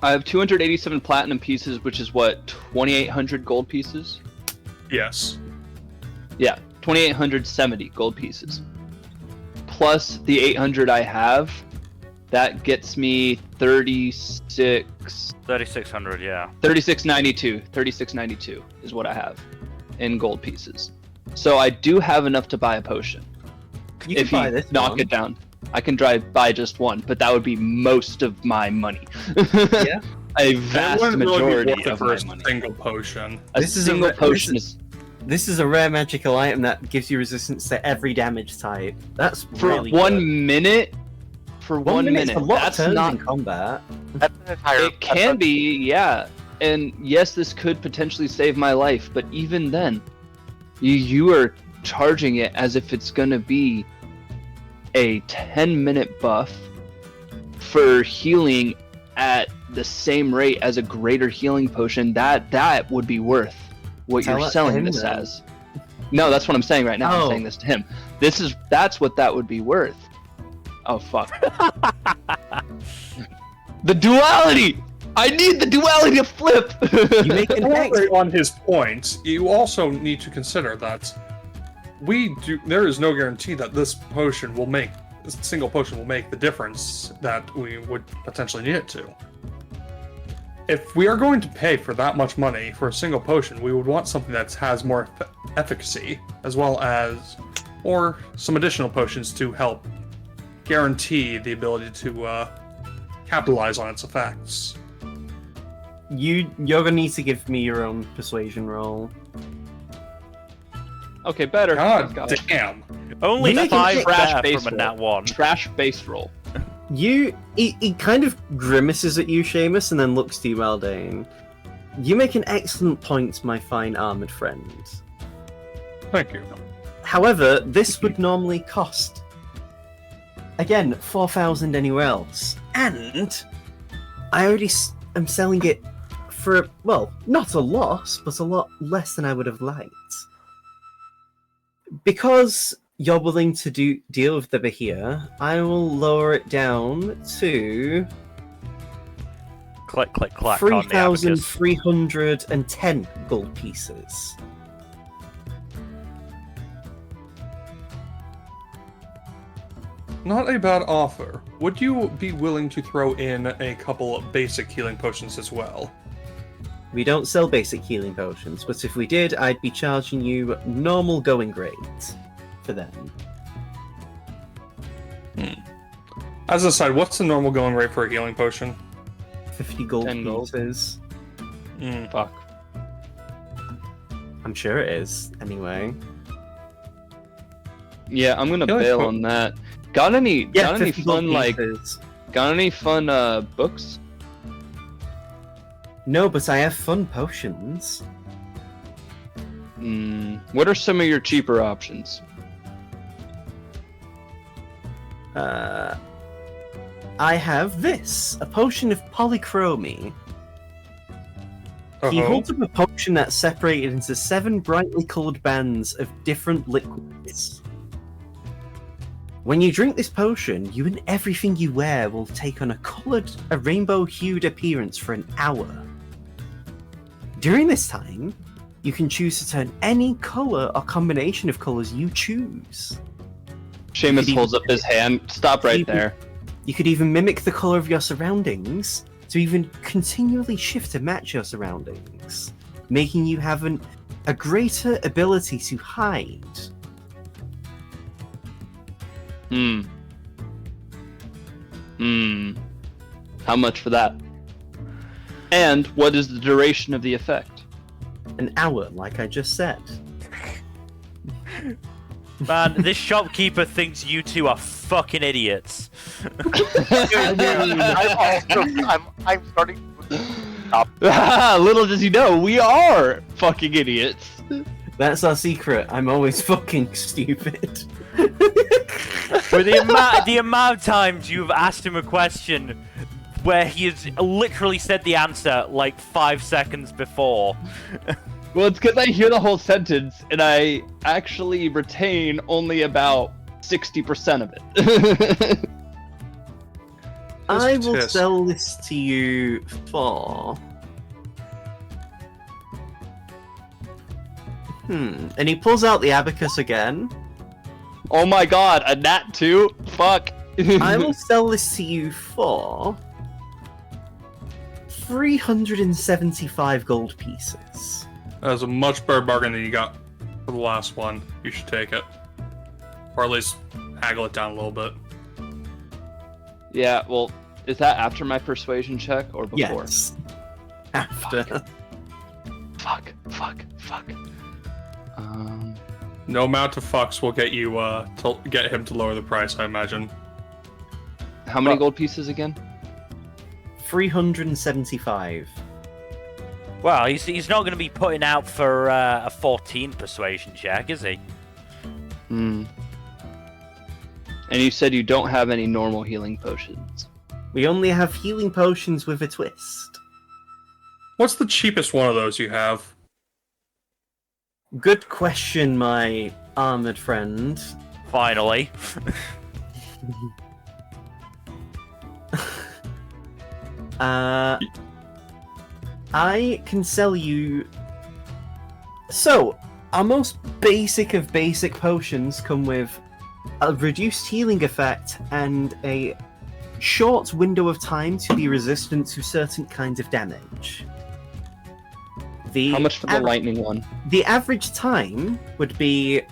I have 287 platinum pieces, which is what, 2,800 gold pieces? Yes. Yeah, 2,870 gold pieces. Plus the 800 I have, that gets me 3,600, yeah. 3692 is what I have in gold pieces. So I do have enough to buy a potion. You If can buy you this knock one. it down, I can buy just one, but that would be most of my money. Yeah. A That vast wouldn't really be majority worth it of for my a money. single potion. A This is a single re- potion is This is a rare magical item that gives you resistance to every damage type. That's for really 1 good. minute. For 1 minute's minute, a lot that's of turns not. in combat. That's an entire. It can be, yeah. And yes, this could potentially save my life, but even then, you are charging it as if it's gonna be a 10-minute buff for healing at the same rate as a greater healing potion. That would be worth what Tell you're it to selling him this then. as. No, that's what I'm saying right now. Oh. I'm saying this to him. That's what that would be worth. Oh fuck. The duality! I need the duality to flip! You make an However, X. on his point, you also need to consider that there is no guarantee that this single potion will make the difference that we would potentially need it to. If we are going to pay for that much money for a single potion, we would want something that has more efficacy, as well as or some additional potions to help guarantee the ability to capitalize on its effects. You're gonna need to give me your own persuasion roll. Okay, better. God Got it. damn. Only You make a 5 trash there base from a roll. nat 1. Trash base roll. He kind of grimaces at you, Seamus, and then looks to you, Aldane. You make an excellent point, my fine armored friend. Thank you. However, this would normally cost, again, 4,000 anywhere else. And I already am selling it for, well, not a loss, but a lot less than I would have liked. Because you're willing to deal with the Behir, I will lower it down to Click, click, clack on the abacus. 3,310 gold pieces. Oh, Not a bad offer. Would you be willing to throw in a couple of basic healing potions as well? We don't sell basic healing potions, but if we did, I'd be charging you normal going rates for them. As an aside, what's the normal going rate for a healing potion? 50 gold 10 gold. pieces. Fuck. I'm sure it is, anyway. Yeah, I'm gonna Healing bail po- on that. Got any Yeah, 50 fun gold pieces. got any fun books? No, but I have fun potions. What are some of your cheaper options? I have this, a potion of polychromy. He holds up a potion that's separated into 7 brightly coloured bands of different liquids. When you drink this potion, you and everything you wear will take on a rainbow-hued appearance for an hour. During this time, you can choose to turn any colour or combination of colours you choose. Seamus Could holds up his hand. Stop right Even- there. You could even mimic the colour of your surroundings to even continually shift to match your surroundings, making you have a greater ability to hide. How much for that? And what is the duration of the effect? An hour, like I just said. Man, this shopkeeper thinks you two are fucking idiots. I'm starting to stop. Little does he know, we are fucking idiots. That's our secret. I'm always fucking stupid. With the amount of times you've asked him a question where he has literally said the answer like 5 seconds before. Well, it's because I hear the whole sentence and I actually retain only about 60% of it. I will tisk. sell this to you for... And he pulls out the abacus again. Oh my god, a nat too? Fuck. I will sell this to you for 375 gold pieces. That was a much better bargain than you got for the last one. You should take it. Or at least haggle it down a little bit. Yeah, well, is that after my persuasion check or before? Yes. After. Fuck. No amount of fucks will get you to get him to lower the price, I imagine. How many gold pieces again? 375. Well, he's not going to be putting out for a 14 persuasion check, is he? And you said you don't have any normal healing potions. We only have healing potions with a twist. What's the cheapest one of those you have? Good question, my armored friend. Finally. I can sell you... So, our most basic of basic potions come with a reduced healing effect and a short window of time to be resistant to certain kinds of damage. How much for the lightning one? The average time would be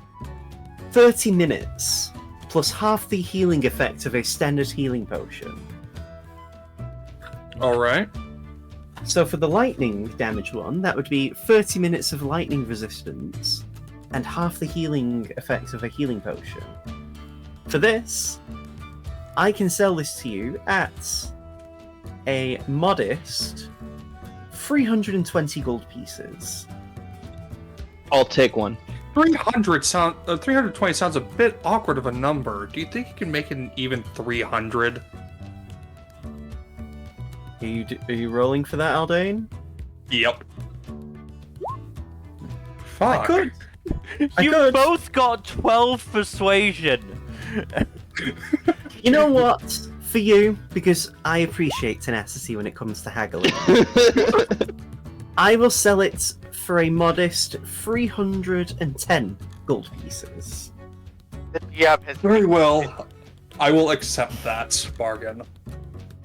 30 minutes, plus half the healing effect of a standard healing potion. Alright. So for the lightning damage one, that would be 30 minutes of lightning resistance, and half the healing effect of a healing potion. For this, I can sell this to you at a modest 320 gold pieces. I'll take one. 320 sounds a bit awkward of a number. Do you think you can make it an even 300? Are you rolling for that, Aldane? Yep. Fuck. I could. You both got 12 persuasion. You know what? For you, because I appreciate tenacity when it comes to haggling, I will sell it for a modest 310 gold pieces. You have his Very well. I will accept that bargain.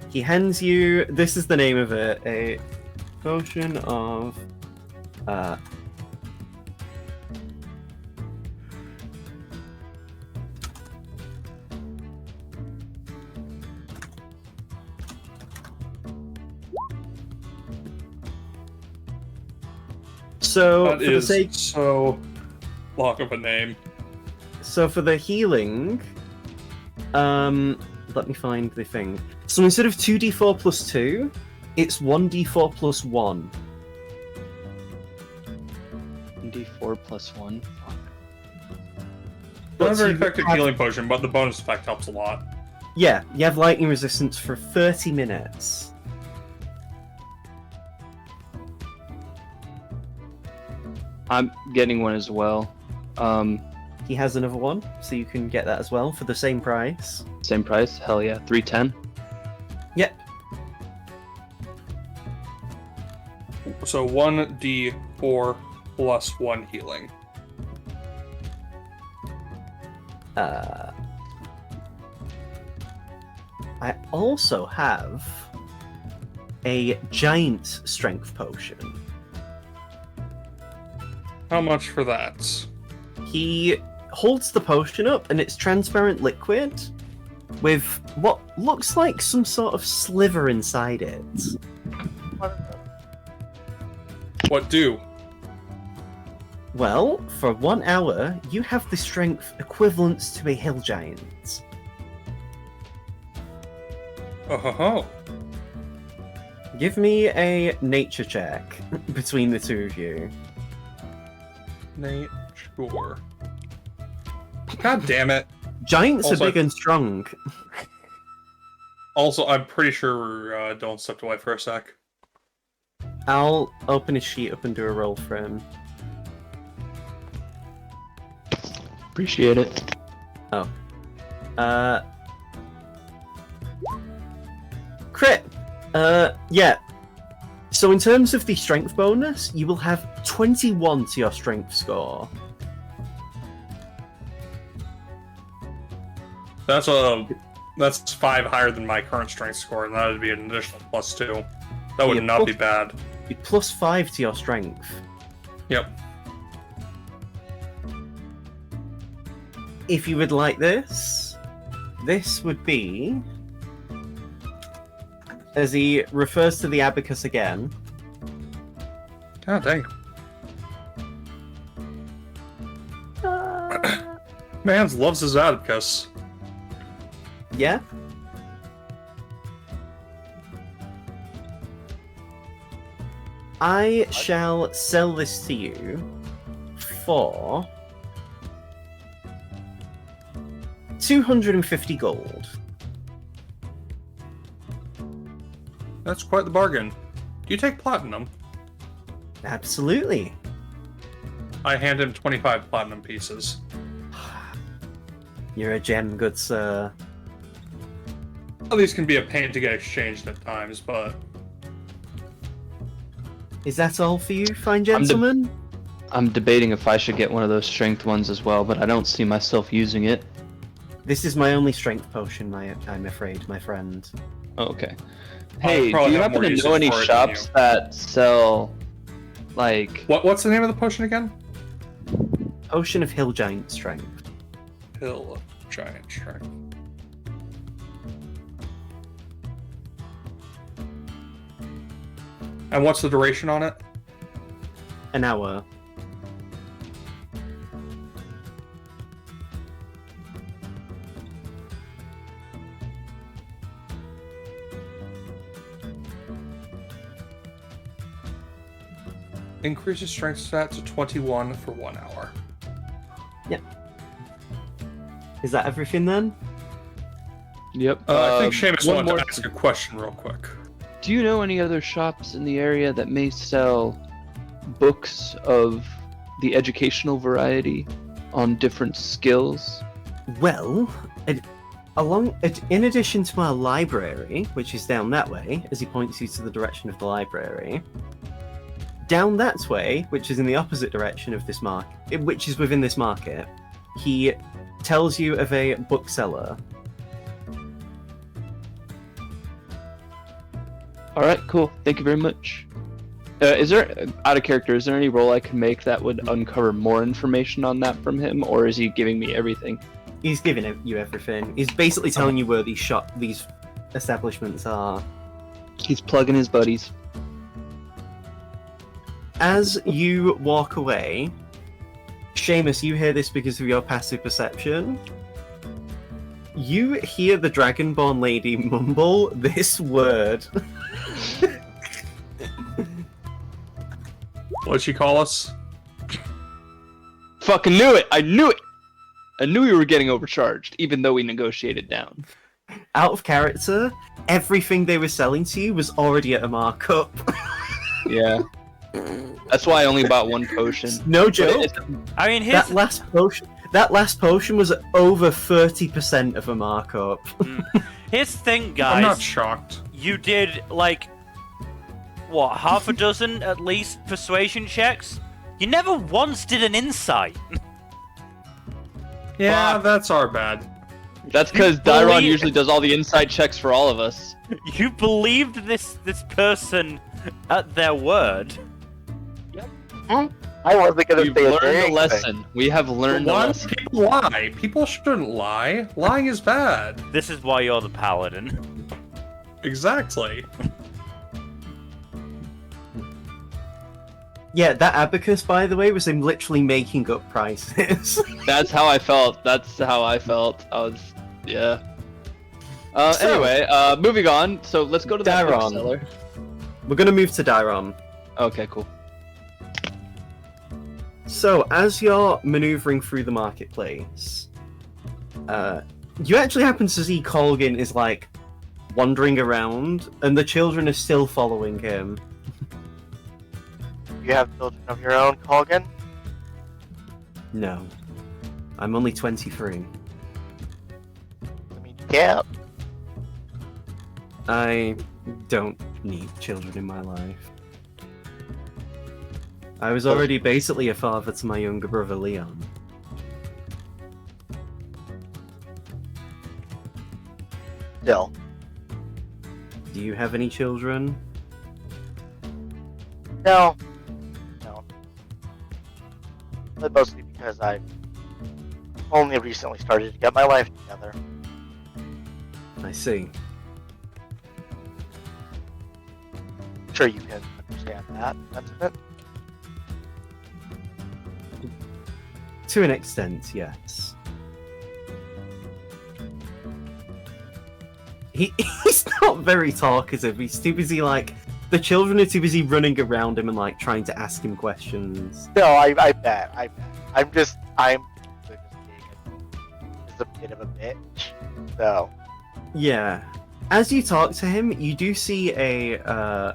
He hands you. This is the name of it. A potion of. So That for the is sake, so long of a name. so for the healing, let me find the thing. So instead of 2d4 plus 2, it's 1d4 plus 1. D4 plus 1. Not a very you effective have- healing potion, but the bonus effect helps a lot. Yeah, you have lightning resistance for 30 minutes. I'm getting one as well. He has another one, so you can get that as well for the same price. Same price? Hell yeah. 310. Yep. So 1d4 plus 1 healing. I also have a giant strength potion. How much for that? He holds the potion up, and it's transparent liquid with what looks like some sort of sliver inside it. What do? Well, for 1 hour, you have the strength equivalent to a hill giant. Oh ho ho. Give me a nature check between the two of you. Nature. God damn it. Giants Also- are big and strong. Also, I'm pretty sure Dylan stepped away for a sec. I'll open his sheet up and do a roll for him. Appreciate it. Crit! Yeah. So in terms of the strength bonus, you will have 21 to your strength score. That's 5 higher than my current strength score, and that would be an additional +2. That would Yeah, not be bad. Plus 5 to your strength. Yep. If you would like this, this would be, as he refers to the abacus again, God dang. Man loves his abacus. yeah? I shall sell this to you for 250 gold. That's quite the bargain. Do you take platinum? Absolutely. I hand him 25 platinum pieces. You're a gem, good sir. Well, these can be a pain to get exchanged at times, but Is that all for you, fine gentlemen? I'm debating if I should get one of those strength ones as well, but I don't see myself using it. This is my only strength potion, I'm afraid, my friend. Oh, okay. Hey, do probably you have happen more to uses know any for it than shops you. that sell, like, what's the name of the potion again? Potion of Hill Giant Strength. Hill Giant Strength. And what's the duration on it? An hour. Increases strength stat to 21 for 1 hour. Is that everything then? yep. I think Seamus one wanted more to ask a question real quick. Do you know any other shops in the area that may sell books of the educational variety on different skills? Well, in addition to our library, which is down that way, as he points you to the direction of the library, down that way, which is in the opposite direction of this which is within this market, he tells you of a bookseller All right, cool. Thank you very much. Is there, out of character, is there any role I can make that would uncover more information on that from him, or is he giving me everything? He's giving you everything. He's basically telling you where these establishments are. He's plugging his buddies. As you walk away, Seamus, you hear this because of your passive perception. You hear the Dragonborn lady mumble this word. What'd she call us? Fucking knew it! I knew it! I knew we were getting overcharged, even though we negotiated down. Out of character, everything they were selling to you was already at a markup. Yeah. That's why I only bought one potion. No joke. I mean, That last potion was over 30% of a markup. here's the thing, I'm guys. not shocked. You did, like, what, half a dozen at least persuasion checks? You never once did an insight. Yeah, Fuck. that's our bad. That's because You Dairon believe- usually does all the inside checks for all of us. You believed this person at their word. I wasn't gonna We've say a learned a thing. lesson. We have learned a Why do lesson. people lie? People shouldn't lie. Lying is bad. This is why you're the paladin. Exactly. Yeah, that abacus, by the way, was him literally making up prices. That's how I felt. That's how I felt. I was, yeah. So- Anyway, moving on. So let's go to that Dairon. bookseller. We're gonna move to Dairon. Okay, cool. So, as you're maneuvering through the marketplace, you actually happen to see Colgan is, like, wandering around, and the children are still following him. You have children of your own, Colgan? No. I'm only 23. I mean, yeah. I don't need children in my life. I was already basically a father to my younger brother, Leon. Still. Do you have any children? No. No. But mostly because I've only recently started to get my life together. I see. I'm sure you can understand that sentiment. To an extent, yes. He's not very talkative. He's too busy, like, the children are too busy running around him and, like, trying to ask him questions. No, I bet. I'm just being just a bit of a bitch. So, Yeah. As you talk to him, you do see a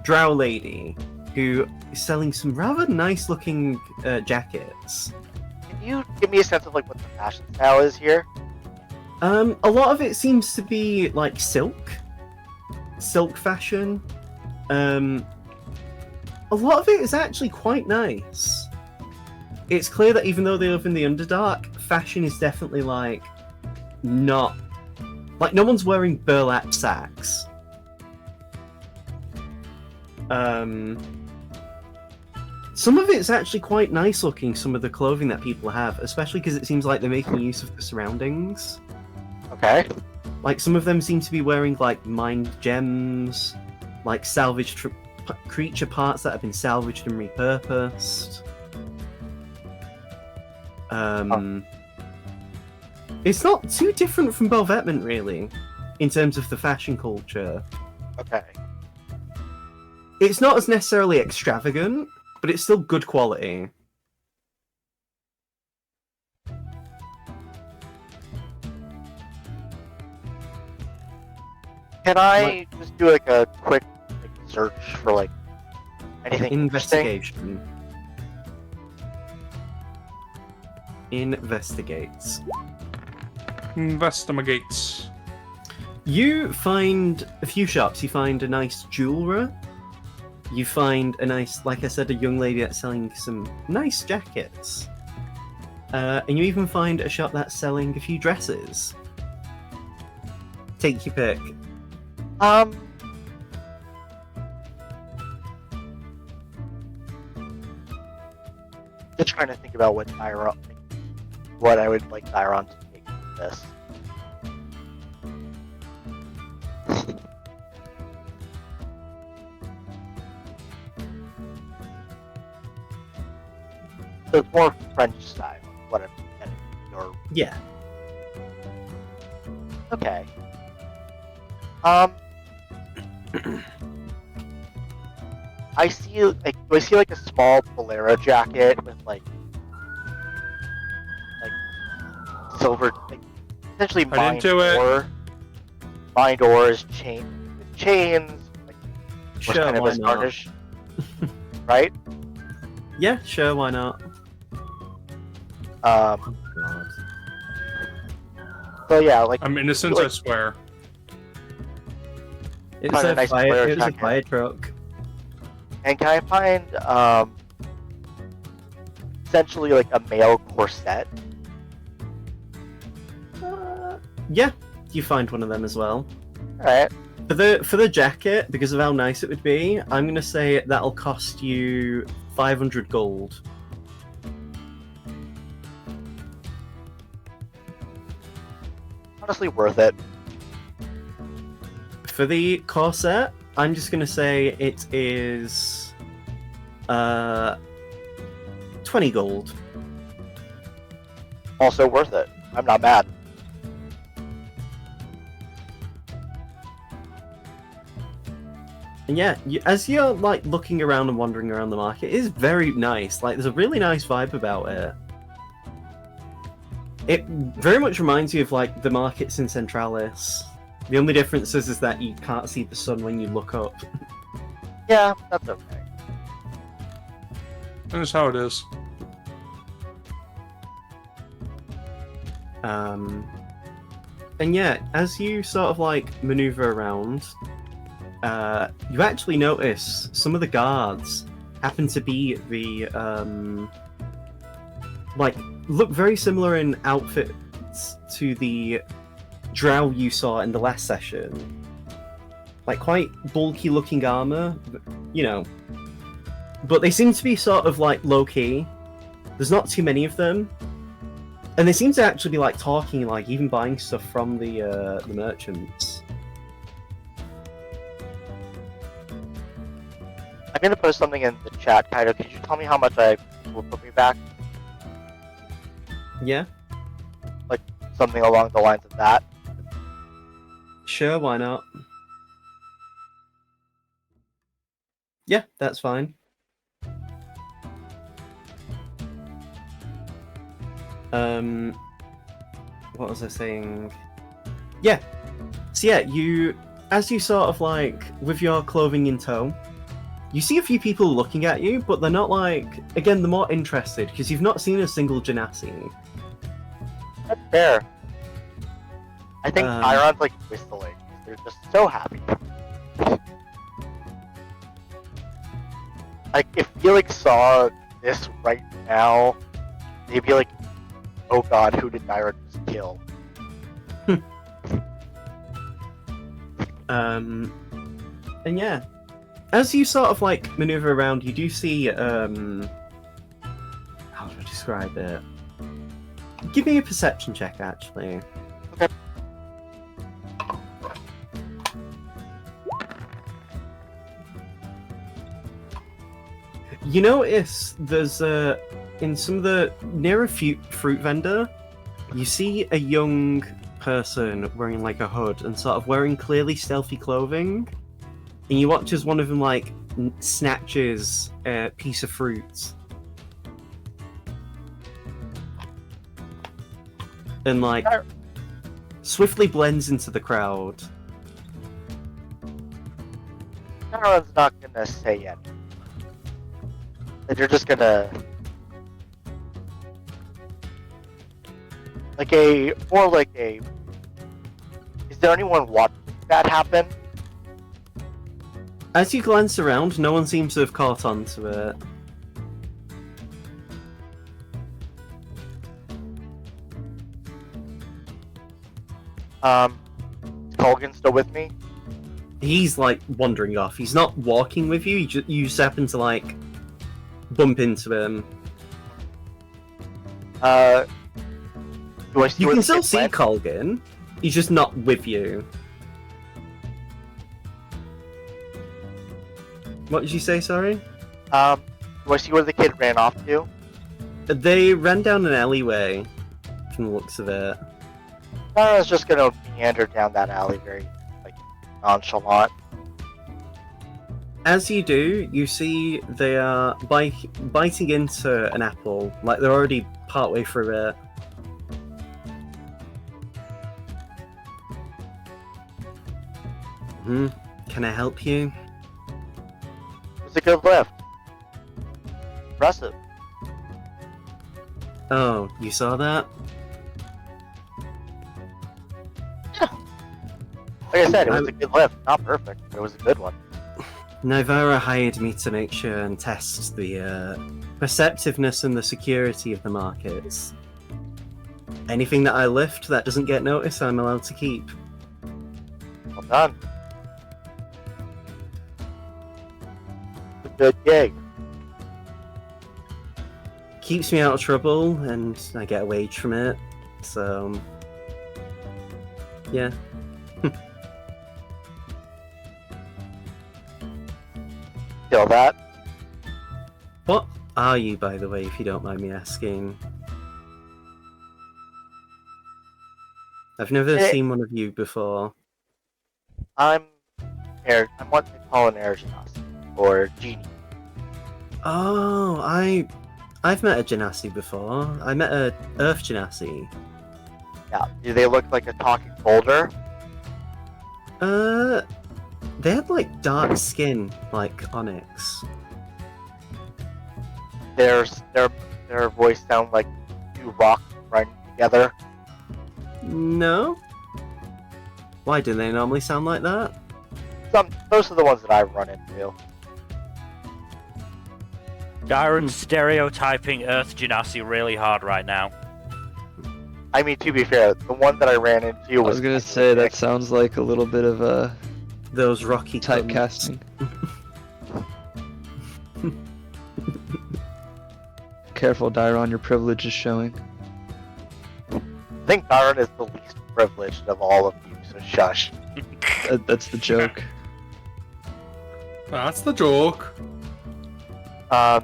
drow lady who is selling some rather nice-looking jackets. can you give me a sense of like what the fashion style is here? A lot of it seems to be like silk fashion. A lot of it is actually quite nice. It's clear that even though they live in the Underdark, fashion is definitely like not like no one's wearing burlap sacks. Some of it's actually quite nice looking, some of the clothing that people have, especially because it seems like they're making use of the surroundings. Okay. Like, some of them seem to be wearing, like, mind gems, like, salvaged creature parts that have been salvaged and repurposed. It's not too different from Belvetment, really, in terms of the fashion culture. Okay. It's not as necessarily extravagant, but it's still good quality. Can I just do like a quick search for like anything interesting? Investigation. Investigates. Investigates. You find a few shops. You find a nice jeweler. You find a nice, like I said, a young lady that's selling some nice jackets. And you even find a shop that's selling a few dresses. Take your pick. just trying to think about what I would like Dyron to take from this. So it's more French style, what I'm getting. Or Yeah. okay. I see like do I see like a small bolero jacket with like silver like essentially I didn't do it. Mind ores chains, like was Sure, kind of why a not? garnish. Right? Yeah, sure, why not? Um God. so yeah, like I'm innocent, like- I swear. It's Find a a nice fire. flare It was a jacket. fire truck. and can I find essentially like a male corset? Yeah, you find one of them as well. Alright. For the jacket, because of how nice it would be, I'm gonna say that'll cost you 500 gold. Honestly worth it. For the corset, I'm just gonna say it is 20 gold. Also worth it. I'm not mad. And yeah, as you're like looking around and wandering around the market, it is very nice. Like there's a really nice vibe about it. It very much reminds you of like the markets in Centralis. The only difference is that you can't see the sun when you look up. Yeah, that's okay. That's how it is. And yeah, as you sort of like maneuver around, you actually notice some of the guards happen to be the like look very similar in outfits to the drow you saw in the last session. Like quite bulky looking armor, you know. But they seem to be sort of like low key. There's not too many of them. And they seem to actually be like talking, like even buying stuff from the merchants. I'm gonna post something in the chat, Kaido. Could you tell me how much I will put me back? Yeah, Something along the lines of that. sure, why not? Yeah, that's fine. What was I saying? Yeah. So yeah, as you sort of like with your clothing in tow, you see a few people looking at you, but they're not like, again, they're more interested because you've not seen a single Genasi. That's fair. I think Um, Iron's like whistling. They're just so happy. Like if Felix saw this right now, they'd be like, "Oh God, who did Iron just kill?" And yeah, as you sort of like maneuver around, you do see how do I describe it? Give me a perception check, actually. Okay. You notice there's in some of the near a fruit vendor, you see a young person wearing like a hood and sort of wearing clearly stealthy clothing, and you watch as one of them like snatches a piece of fruit and like swiftly blends into the crowd. Iron's not gonna say anything. They're just gonna is there anyone watching that happen? As you glance around, no one seems to have caught on to it. Is Colgan still with me? He's like wandering off. He's not walking with you. You just happen to like bump into him. Do I see You where can the still kid see went? Colgan. He's just not with you. What did you say, sorry? Do I see where the kid ran off to? They ran down an alleyway, from the looks of it. I was just gonna meander down that alley very, like, nonchalant. As you do, you see they are biting into an apple, like they're already partway through it. Can I help you? It's a good lift. Impressive. Oh, you saw that? Like I said, it was a good lift. Not perfect, but it was a good one. Nivara hired me to make sure and test the perceptiveness and the security of the markets. Anything that I lift that doesn't get noticed, I'm allowed to keep. Well done. It's a good gig. Keeps me out of trouble, and I get a wage from it. So, yeah. Feel that? What are you, by the way, if you don't mind me asking? I've never seen one of you before. I'm what they call an air genasi, or genie. Oh, I've met a Genasi before. I met a Earth Genasi. Yeah. Do they look like a talking boulder? They had like dark skin, like onyx. Their voice sound like two rocks running together. No? Why do they normally sound like that? Most of the ones that I've run into. Darren's stereotyping Earth Genasi really hard right now. I mean, to be fair, the one that I ran into I was. was gonna say that sounds like a little bit of a Those rocky typecasting. Careful, Dairon, your privilege is showing. I think Byron is the least privileged of all of you, so shush. That's the joke. That's the joke. Well.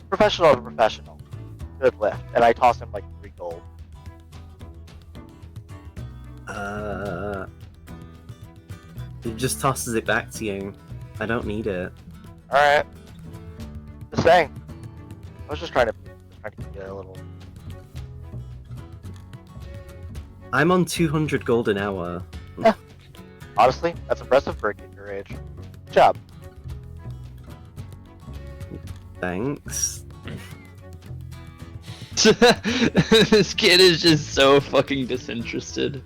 Professional to professional. Good lift. And I toss him like 3 gold. He just tosses it back to you. I don't need it. Alright. Just saying. I was just trying to get a little. I'm on 200 gold an hour. Honestly, that's impressive for a kid your age. Good job. Thanks. This kid is just so fucking disinterested.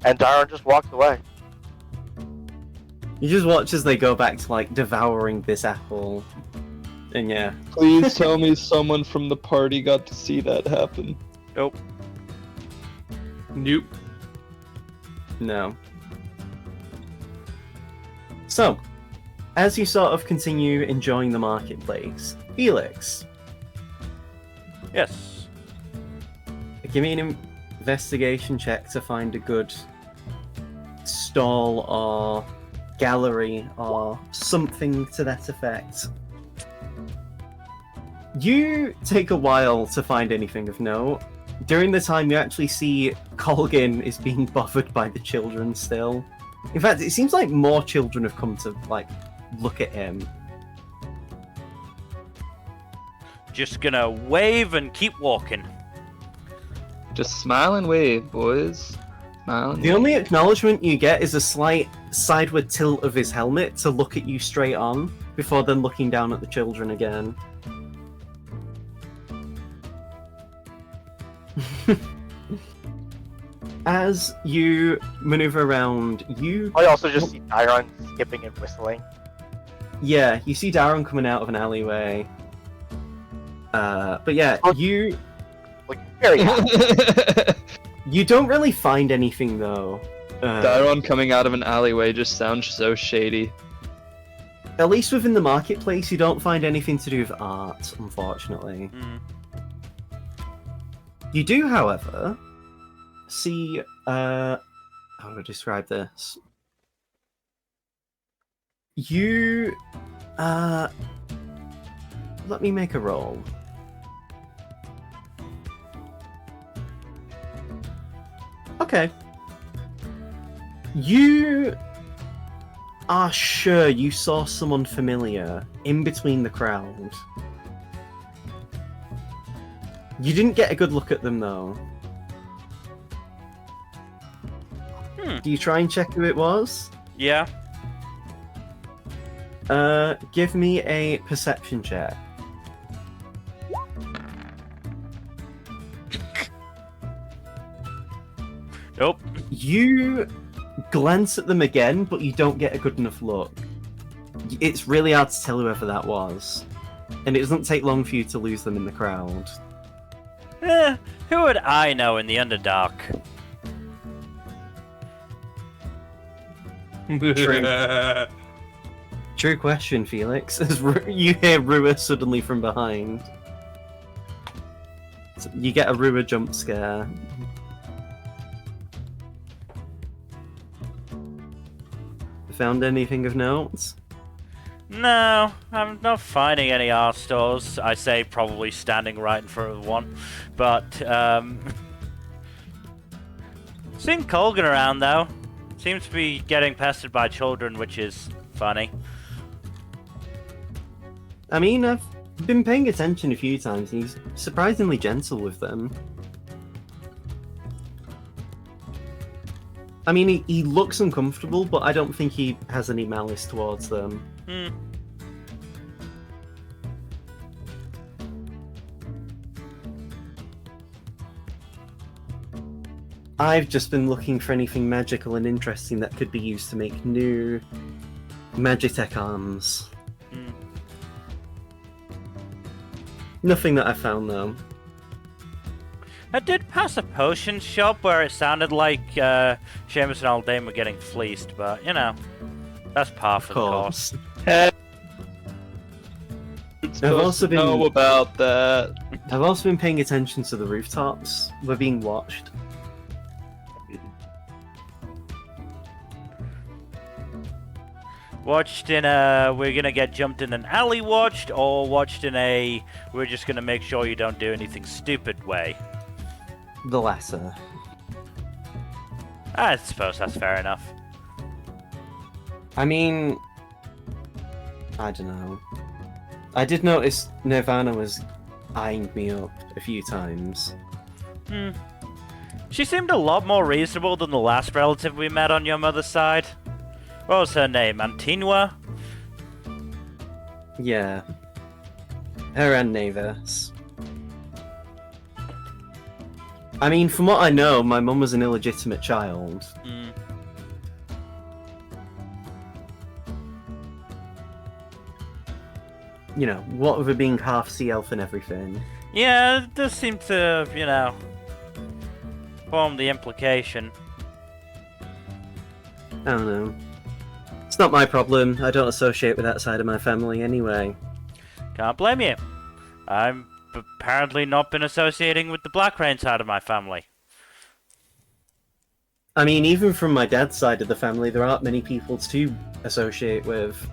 And Darren just walked away. You just watch as they go back to like devouring this apple. And yeah. Please tell me someone from the party got to see that happen. Nope. Nope. No. So, as you sort of continue enjoying the marketplace, Felix, Yes. give me an investigation check to find a good stall or gallery or something to that effect. You take a while to find anything of note. During the time you actually see Colgan is being bothered by the children still. In fact, it seems like more children have come to, like, look at him. Just gonna wave and keep walking. Just smile and wave, boys. Smile and The wave. only acknowledgement you get is a slight sideward tilt of his helmet to look at you straight on, before then looking down at the children again. As you maneuver around, I also just see Darren skipping and whistling. yeah, you see Darren coming out of an alleyway. But yeah, you Like, very happy. don't really find anything though. Dairon coming out of an alleyway just sounds so shady. At least within the marketplace, you don't find anything to do with art, unfortunately. Mm. You do, however, see, how do I describe this? You, let me make a roll. Okay. You are sure you saw someone familiar in between the crowd. You didn't get a good look at them, though. Do you try and check who it was? Yeah. Give me a perception check. Nope. You glance at them again, but you don't get a good enough look. It's really hard to tell whoever that was. And it doesn't take long for you to lose them in the crowd. Who would I know in the Underdark? True question, Felix. As you hear Rua suddenly from behind. So you get a Rua jump scare. Found anything of note? No, I'm not finding any art stores. I say probably standing right in front of one. But, seen Colgan around, though. Seems to be getting pestered by children, which is funny. I mean, I've been paying attention a few times, and he's surprisingly gentle with them. I mean, he looks uncomfortable, but I don't think he has any malice towards them. I've just been looking for anything magical and interesting that could be used to make new Magitech arms. Nothing that I found, though. I did pass a potion shop where it sounded like Seamus and Aldane were getting fleeced, but, you know, that's par for the course. Hey, I've also been know about that. I've also been paying attention to the rooftops. We're being watched. Watched in a we're gonna get jumped in an alley watched, or watched in a we're just gonna make sure you don't do anything stupid way? The latter. I suppose that's fair enough. I mean, I don't know. I did notice Nirvana was eyeing me up a few times. She seemed a lot more reasonable than the last relative we met on your mother's side. What was her name? Antinua? Yeah. Her and Navis. I mean, from what I know, my mum was an illegitimate child. You know, what with her being half sea elf and everything. Yeah, it does seem to, you know, form the implication. I don't know. It's not my problem. I don't associate with that side of my family anyway. Can't blame you. I'm apparently not been associating with the Black Rain side of my family. I mean, even from my dad's side of the family, there aren't many people to associate with.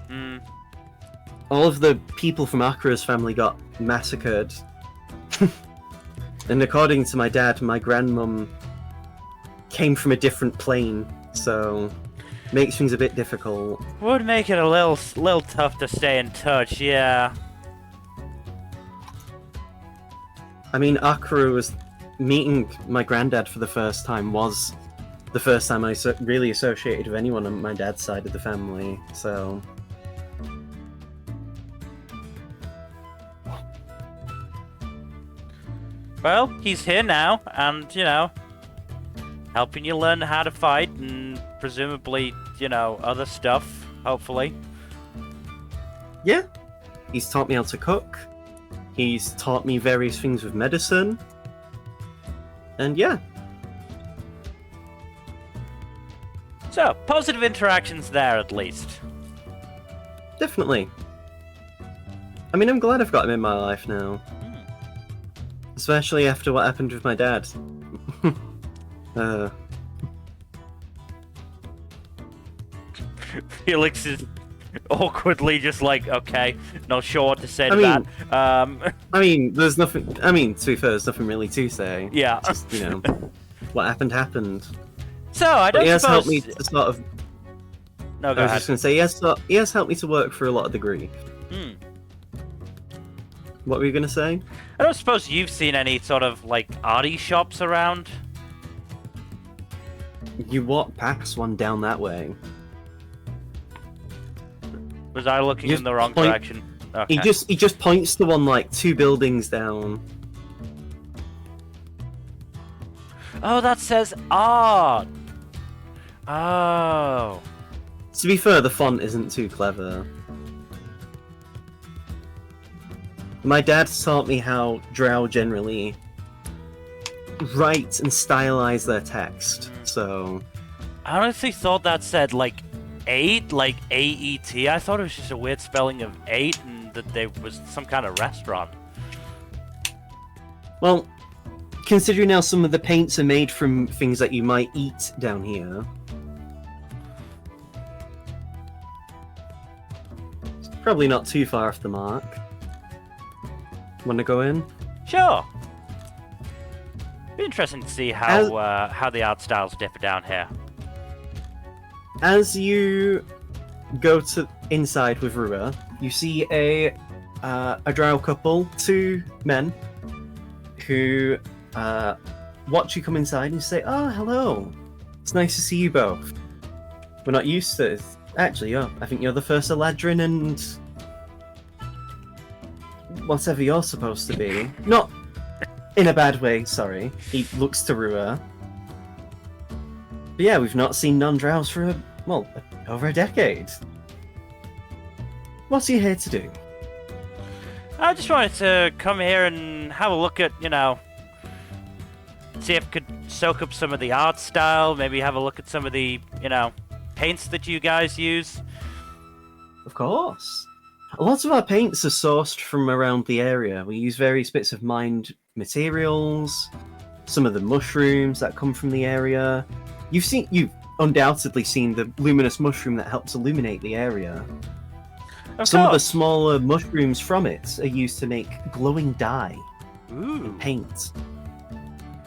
All of the people from Akira's family got massacred. And according to my dad, my grandmum came from a different plane, so makes things a bit difficult. Would make it a little tough to stay in touch, yeah. I mean, Akira was meeting my granddad for the first time was the first time I really associated with anyone on my dad's side of the family, so... Well, he's here now, and, you know, helping you learn how to fight, and presumably, you know, other stuff, hopefully. Yeah. He's taught me how to cook. He's taught me various things with medicine. And yeah. So, positive interactions there at least. Definitely. I mean, I'm glad I've got him in my life now. Especially after what happened with my dad. Felix is awkwardly just like, okay, not sure what to say to that. I mean, there's nothing. I mean, to be fair, there's nothing really to say. Yeah. Just, you know, what happened happened. So, I But don't he has suppose... helped me to sort of. No, go I was ahead. just going to say, he has helped me to work through a lot of the grief. Hmm. What were you going to say? I don't suppose you've seen any sort of, like, arty shops around? You walk past one down that way. Was I looking Just in the wrong point- direction? Okay. He just points to one like 2 buildings down. Oh, that says art! Oh. To be fair, the font isn't too clever. My dad taught me how Drow generally write and stylize their text, so... I honestly thought that said, like, 8, like A-E-T. I thought it was just a weird spelling of 8 and that there was some kind of restaurant. Well, considering now some of the paints are made from things that you might eat down here... it's probably not too far off the mark. Want to go in? Sure. Be interesting to see how the art styles differ down here. As you go to inside with Rua, you see a drow couple, 2 men, who watch you come inside and say, "Oh, hello. It's nice to see you both. We're not used to it. Actually, I think you're the first Eladrin and whatever you're supposed to be. Not in a bad way, sorry." He looks to Rua. But yeah, we've not seen non-drows for, over a decade. What's he here to do? I just wanted to come here and have a look at, see if I could soak up some of the art style, maybe have a look at some of the, paints that you guys use. Of course. A lot of our paints are sourced from around the area. We use various bits of mined materials, some of the mushrooms that come from the area. You've undoubtedly seen the luminous mushroom that helps illuminate the area. Some of the smaller mushrooms from it are used to make glowing dye and paint.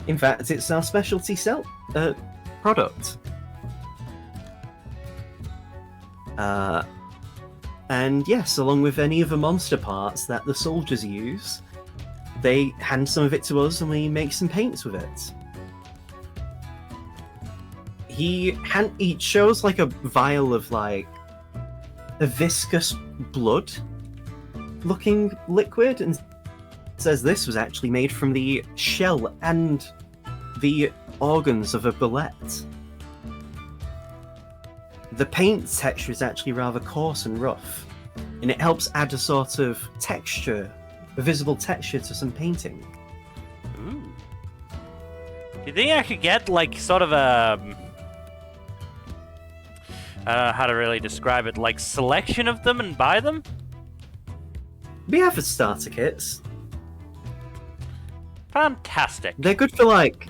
In fact, it's our specialty product. And yes, along with any of the monster parts that the soldiers use, they hand some of it to us and we make some paints with it. He shows like a vial of like a viscous blood looking liquid and says this was actually made from the shell and the organs of a bullet. The paint texture is actually rather coarse and rough, and it helps add a sort of texture, a visible texture to some painting. Ooh. Do you think I could get like sort of a I don't know how to really describe it, like selection of them and buy them? We have starter kits. Fantastic. They're good for like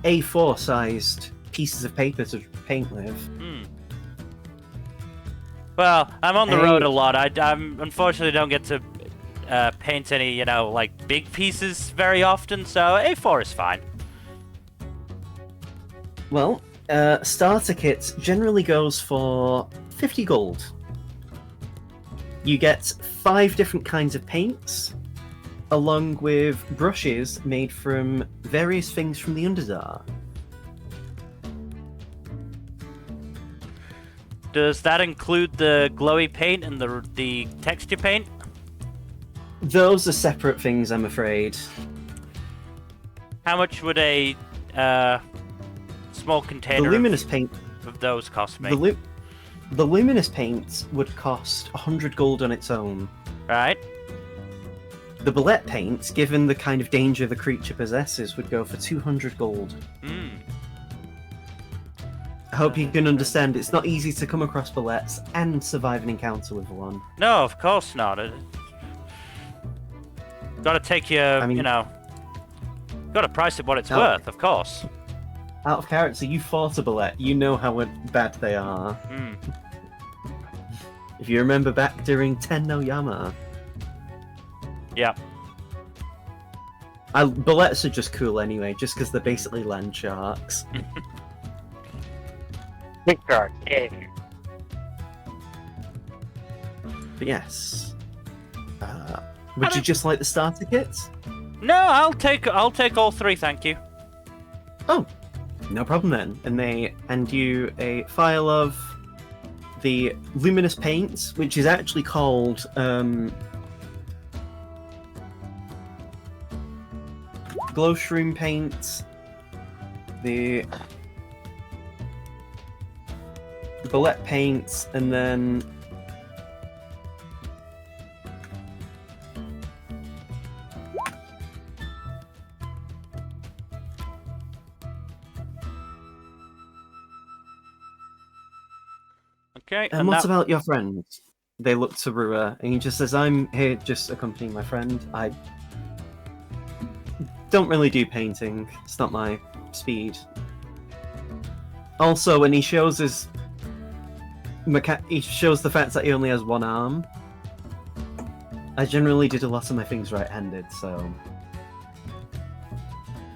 A4 sized pieces of paper to paint with. Well, I'm on the road a lot. I'm unfortunately don't get to paint any, like big pieces very often, so A4 is fine. Well, starter kit generally goes for 50 gold. You get 5 different kinds of paints, along with brushes made from various things from the Underdark. Does that include the glowy paint and the texture paint? Those are separate things, I'm afraid. How much would a small container The luminous paint, of those cost me? the luminous paint would cost 100 gold on its own. Right? The bullet paint, given the kind of danger the creature possesses, would go for 200 gold. I hope you can understand it's not easy to come across bullets and survive an encounter with one. No, of course not. Gotta take your, gotta price it what it's worth, of course. Out of character, you fought a bullet. You know how bad they are. Hmm. If you remember back during Ten no Yama. Yeah. Bullets are just cool anyway, just because they're basically land sharks. Big shark. Yeah. But yes. Would you just like the starter kit? No, I'll take all three, thank you. Oh, no problem then. And they hand you a file of the luminous paints, which is actually called glow shroom paint, the bullet paints, and then Okay. and what about your friend? They look to Rua, and he just says, I'm here just accompanying my friend. I don't really do painting. It's not my speed. Also, when he shows his he shows the fact that he only has one arm. I generally did a lot of my things right-handed, so...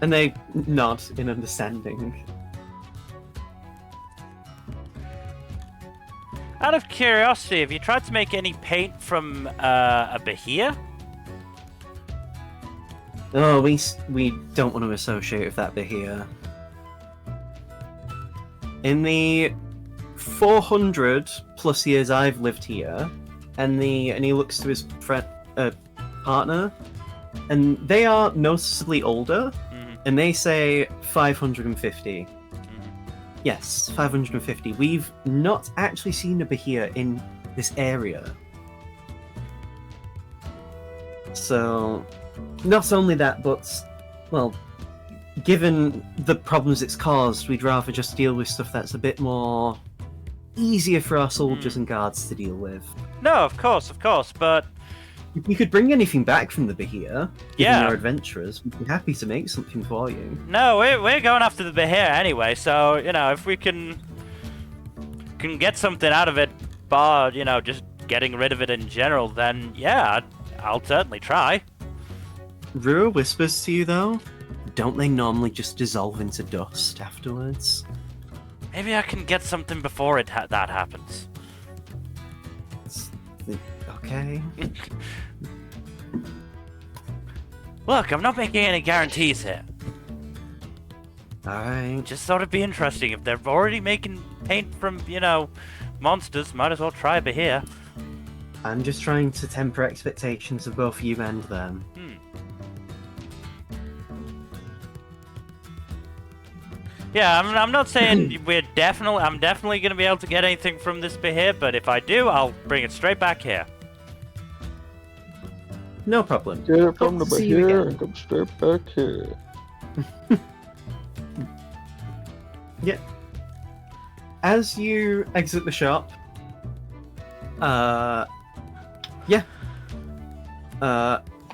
And they nod in understanding. Out of curiosity, have you tried to make any paint from a Behir? Oh, we don't want to associate with that Behir. In the 400 plus years I've lived here, and he looks to his partner, and they are noticeably older, and they say 550. Yes, 550. We've not actually seen a Behir in this area. So, not only that, but, well, given the problems it's caused, we'd rather just deal with stuff that's a bit more easier for our soldiers and guards to deal with. No, of course, but... If you could bring anything back from the Behir, given Yeah. your adventurers, we'd be happy to make something for you. No, we're going after the Behir anyway, so, if we can get something out of it, bar, just getting rid of it in general, then, yeah, I'll certainly try. Rua whispers to you, though, don't they normally just dissolve into dust afterwards? Maybe I can get something before that happens. Okay. Look, I'm not making any guarantees here. Alright. Just thought it'd be interesting. If they're already making paint from, monsters, might as well try Behir. I'm just trying to temper expectations of both you and them. Yeah, I'm not saying I'm definitely going to be able to get anything from this Behir, but if I do, I'll bring it straight back here. No problem. Get it from the Hope to see you Behir again. and come straight back here. Yeah. As you exit the shop, I'm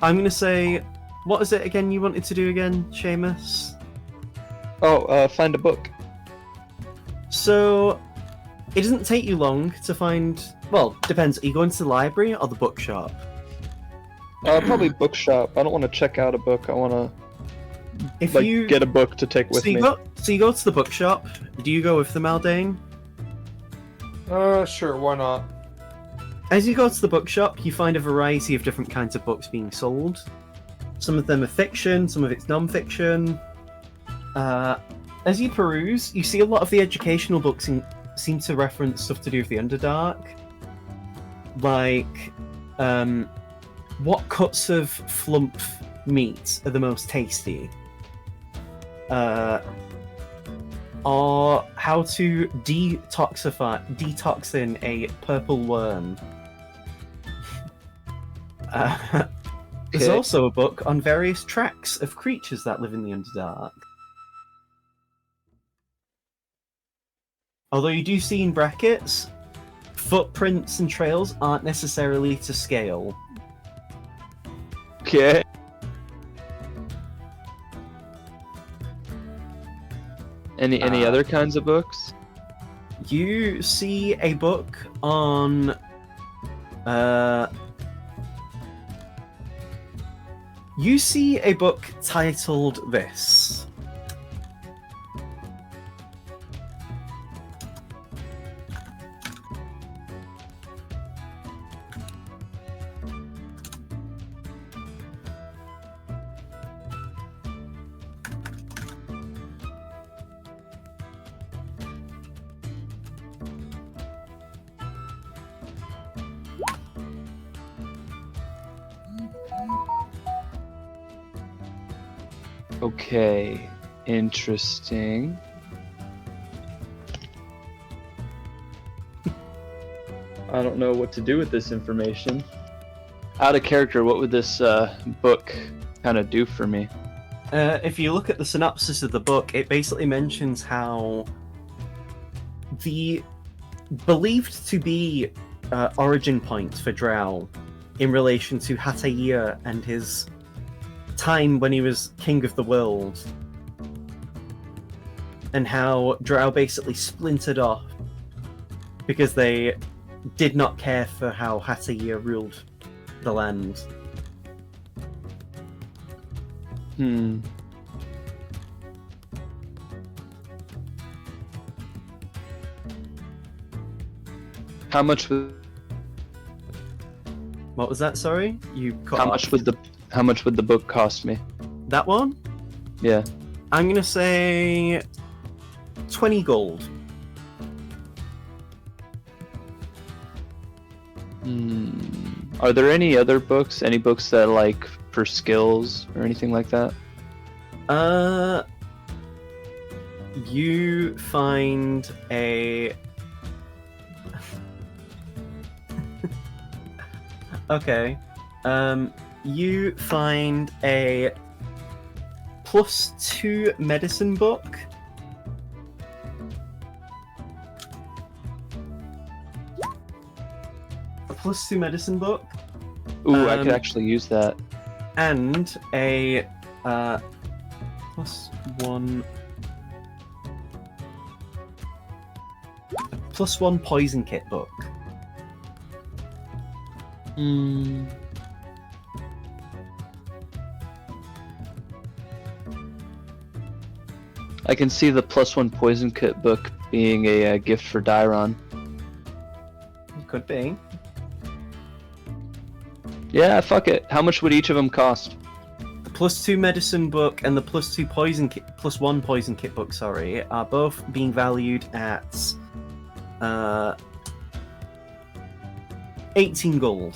gonna say, what is it again you wanted to do again, Seamus? Oh, find a book. So, it doesn't take you long to find. Well, depends. Are you going to the library or the bookshop? Probably bookshop. I don't want to check out a book. I want to If like you get a book to take with so you me. go to the bookshop. Do you go with them, Aldane? Sure, why not? As you go to the bookshop, you find a variety of different kinds of books being sold. Some of them are fiction, some of it's non-fiction. As you peruse, you see a lot of the educational books seem to reference stuff to do with the Underdark. Like, what cuts of flump meat are the most tasty? Or how to detoxin a purple worm. There's Okay. also a book on various tracks of creatures that live in the Underdark. Although you do see in brackets, footprints and trails aren't necessarily to scale. Okay. Any other kinds of books? You see a book on you see a book titled this. Okay, interesting. I don't know what to do with this information. Out of character, what would this book kind of do for me? If you look at the synopsis of the book, it basically mentions how the believed to be origin point for Drow in relation to Hatayia and his time when he was king of the world, and how Drow basically splintered off because they did not care for how Hatayia ruled the land. How much would What was that? Sorry, you cut how off. much would the book cost me? That one? Yeah. I'm gonna say 20 gold. Are there any other books? Any books that like for skills or anything like that? You find a okay. You find a +2 medicine book. A +2 medicine book. Ooh, I could actually use that. And a +1 +1 poison kit book. I can see the +1 poison kit book being a gift for Dairon. Could be. Yeah, fuck it. How much would each of them cost? The +2 medicine book and the +2 poison kit, +1 poison kit book, sorry, are both being valued at 18 gold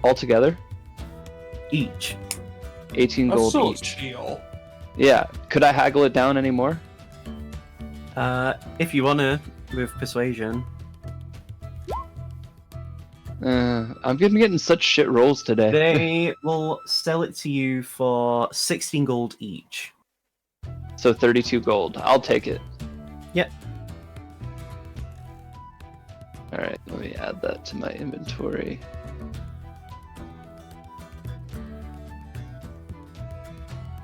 Altogether? each. 18 That's gold still a each. steal. Yeah. Could I haggle it down anymore? If you wanna, with persuasion. I'm getting such shit rolls today. They will sell it to you for 16 gold each. So 32 gold. I'll take it. Yep. Alright, let me add that to my inventory.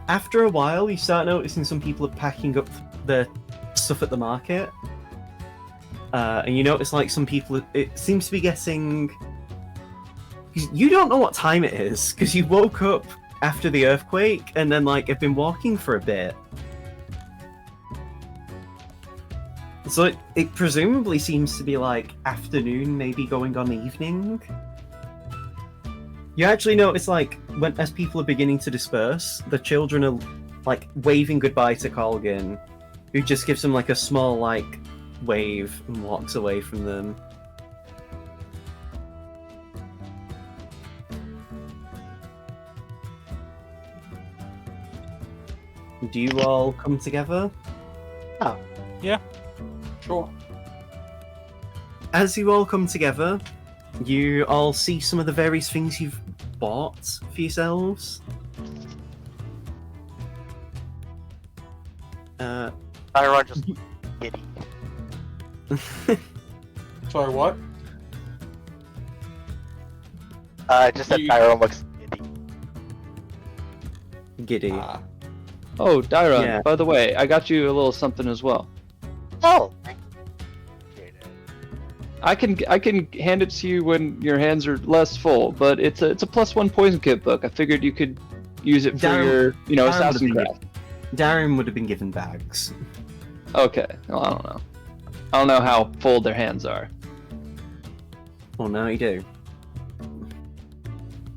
After a while, you start noticing some people are packing up their stuff at the market. And you notice, like, some people, it seems to be getting... You don't know what time it is, because you woke up after the earthquake, and then, like, have been walking for a bit. So it presumably seems to be, like, afternoon, maybe going on evening. You actually notice, like, as people are beginning to disperse, the children are, like, waving goodbye to Colgan, who just gives them, like, a small, like, wave and walks away from them. Do you all come together? Sure. As you all come together, you all see some of the various things you've bought for yourselves. Dairon just giddy. Sorry, what? Just that You- Tyrone looks giddy. Giddy. Ah. Oh, Dairon, Yeah. by the way, I got you a little something as well. Oh, thank you. Appreciate it. I can hand it to you when your hands are less full, but it's a +1 poison kit book. I figured you could use it for Darren- your Darren assassin would have craft. Darren would have been given bags. Okay, well, I don't know. I don't know how full their hands are. Oh, now you do.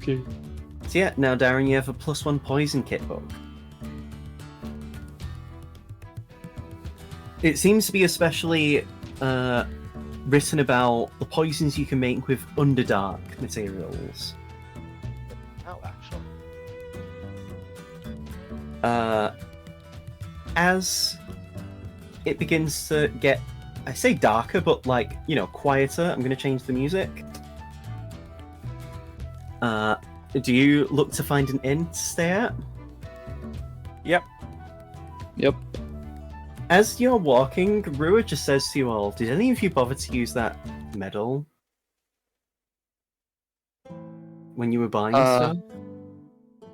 Okay. So yeah, now Darren, you have a +1 poison kit book. It seems to be especially written about the poisons you can make with Underdark materials. Oh, actually. As it begins to get, I say darker, but like, quieter, I'm going to change the music. Do you look to find an inn to stay at? Yep. Yep. As you're walking, Rua just says to you all, did any of you bother to use that medal when you were buying stuff?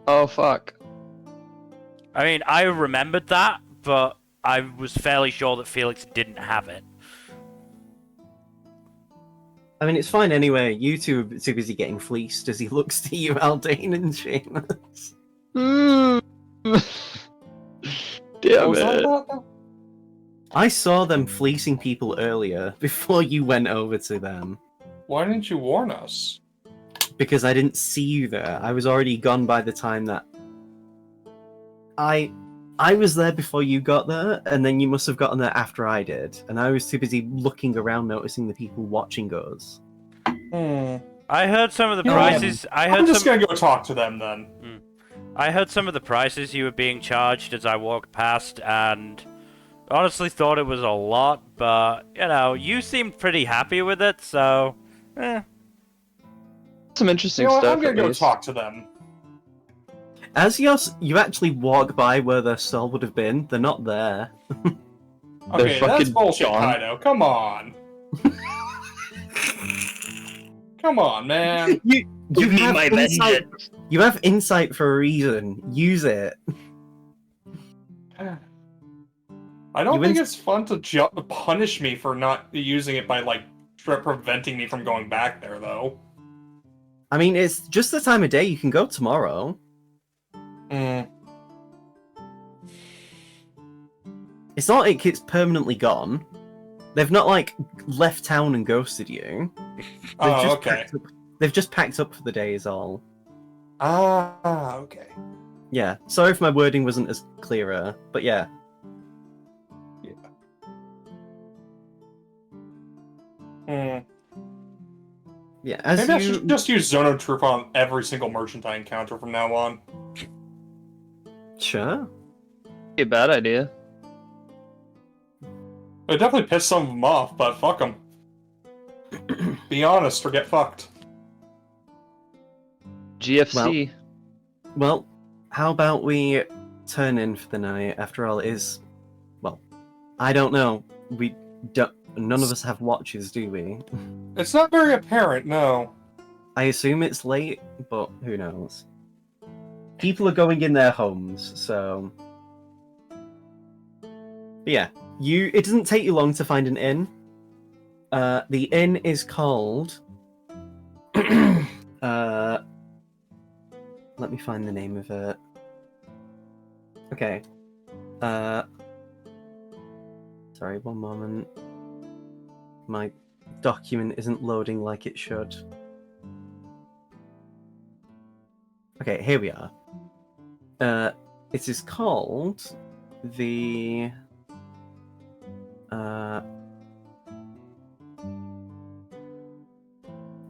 Oh, fuck. I mean, I remembered that, but I was fairly sure that Felix didn't have it. I mean, it's fine anyway. You two are too busy getting fleeced as he looks to you, Aldane and Seamus. What Damn was that it. about? Though? I saw them fleecing people earlier before you went over to them Why didn't you warn us? because I didn't see you there. I was already gone by the time that I was there before you got there, and then you must have gotten there after I did, and I was too busy looking around, noticing the people watching us. I heard some of the You know, prices. I'm just gonna go talk to them then. I heard some of the prices you were being charged as I walked past, and honestly thought it was a lot. But you seemed pretty happy with it, so. Some interesting You know what? stuff. I'm gonna at go least. talk to them. As you actually walk by where their stall would have been, they're not there. Okay, that's fucking bullshit, gone. Kaido. Come on. Come on, man. You Give me have my insight. vengeance. You have insight for a reason. Use it. I don't You think win- it's fun to punish me for not using it by, preventing me from going back there, though. I mean, it's just the time of day. You can go tomorrow. It's not like it's permanently gone. They've not left town and ghosted you. Oh, okay. They've just packed up for the day is all. Ah, okay. Yeah. Sorry if my wording wasn't as clearer, but yeah. Yeah. As Maybe I you should just use Zono Troop on every single merchant I encounter from now on. sure. Be a bad idea. It definitely pissed some of them off, but fuck them. Be honest or get fucked. GFC. Well, how about we turn in for the night? After all, it is. Well, I don't know. We don't. None of us have watches, do we? It's not very apparent, no. I assume it's late, but who knows? People are going in their homes, so. But yeah, it doesn't take you long to find an inn. The inn is called. Let me find the name of it. Okay. Sorry, one moment. My document isn't loading like it should. Okay, here we are. It is called the.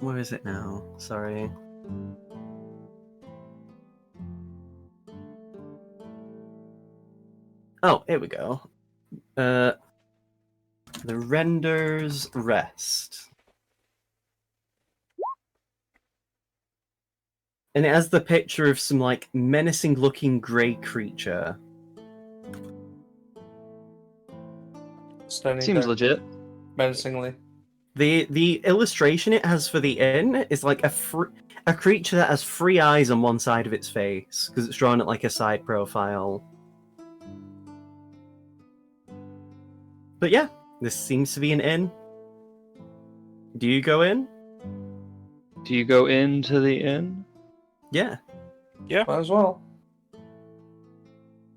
Where is it now? Sorry. Oh, here we go. The Render's Rest. And it has the picture of some, menacing looking grey creature. Standing Seems there. legit. menacingly. The illustration it has for the inn is like a creature that has 3 eyes on one side of its face because it's drawn at like a side profile. But yeah, this seems to be an inn. Do you go in? Do you go into the inn? Yeah. Might as well.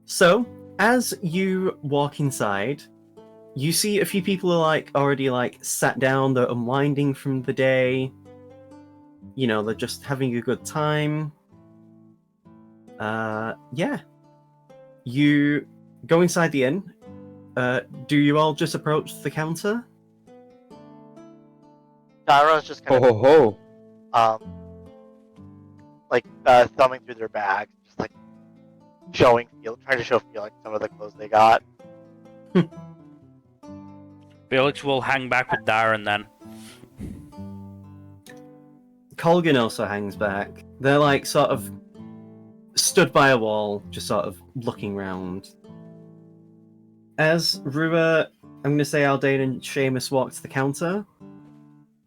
So, as you walk inside, you see a few people are like already like sat down, they're unwinding from the day. You know, they're just having a good time. Yeah. You go inside the inn. Do you all just approach the counter? Tyron's just Ho kind ho ho! of thumbing through their bags, just like trying to show feeling some of the clothes they got. Felix will hang back with Darren then. Colgan also hangs back. They're like sort of stood by a wall, just sort of looking round. As Rua, I'm going to say Aldane and Seamus walk to the counter,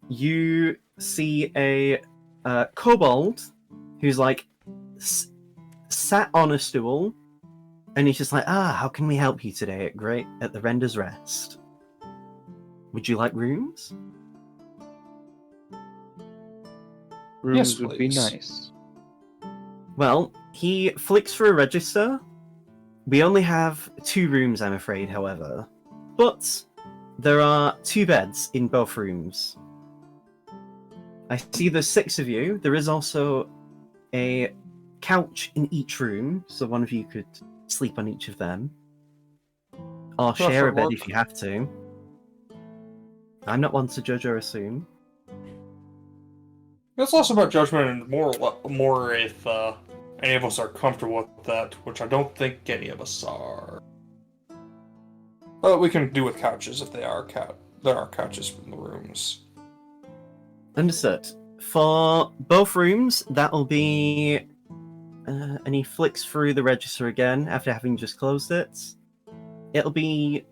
you see a kobold who's like sat on a stool, and he's just like, how can we help you today at the Render's Rest? Would you like rooms? Rooms Yes, would be please. nice. Well, he flicks for a register. We only have 2 rooms, I'm afraid, however. But there are 2 beds in both rooms. I see there's 6 of you. There is also a couch in each room, so one of you could sleep on each of them. Or share a bed work. if you have to. I'm not one to judge or assume. It's less about judgment and more if any of us are comfortable with that, which I don't think any of us are. But we can do with couches if there are couches in the rooms. Understood. For both rooms, that'll be... and he flicks through the register again after having just closed it. It'll be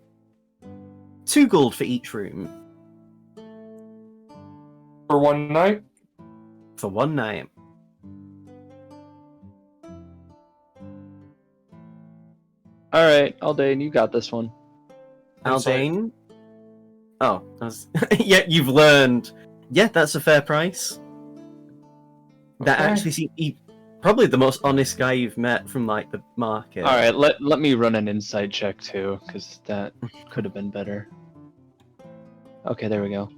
2 gold for each room. For one night? For 1 night. Alright, Aldane, you got this one. Insight. Aldane? Oh, yeah, you've learned. Yeah, that's a fair price. That Okay. actually seems probably the most honest guy you've met from like the market. Alright, let me run an insight check too, because that could have been better. Okay, there we go.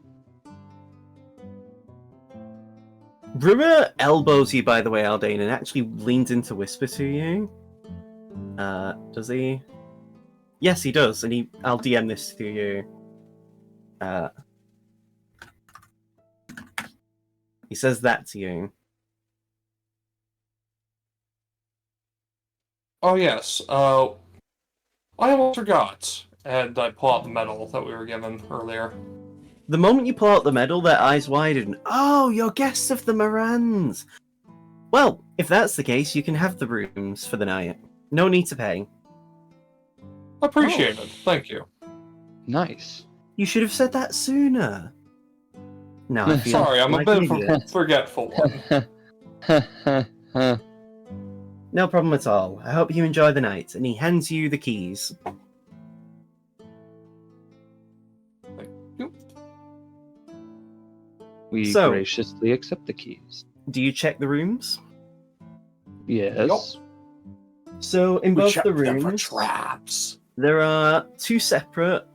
Rumor elbows you, by the way, Aldane, and actually leans in to whisper to you. Does he? Yes, he does, and I'll DM this to you. He says that to you. Oh yes. I almost forgot. And I pull out the medal that we were given earlier. The moment you pull out the medal, their eyes widen. Oh, you're guests of the Morans! Well, if that's the case, you can have the rooms for the night. No need to pay. Appreciate it. Thank you. Nice. You should have said that sooner. No, I feel Sorry, I'm a like bit an of a idiot. forgetful one. No problem at all. I hope you enjoy the night. And he hands you the keys. We So- graciously accept the keys. Do you check the rooms? Yes. So in We both checked the them for rooms, traps. there are 2 separate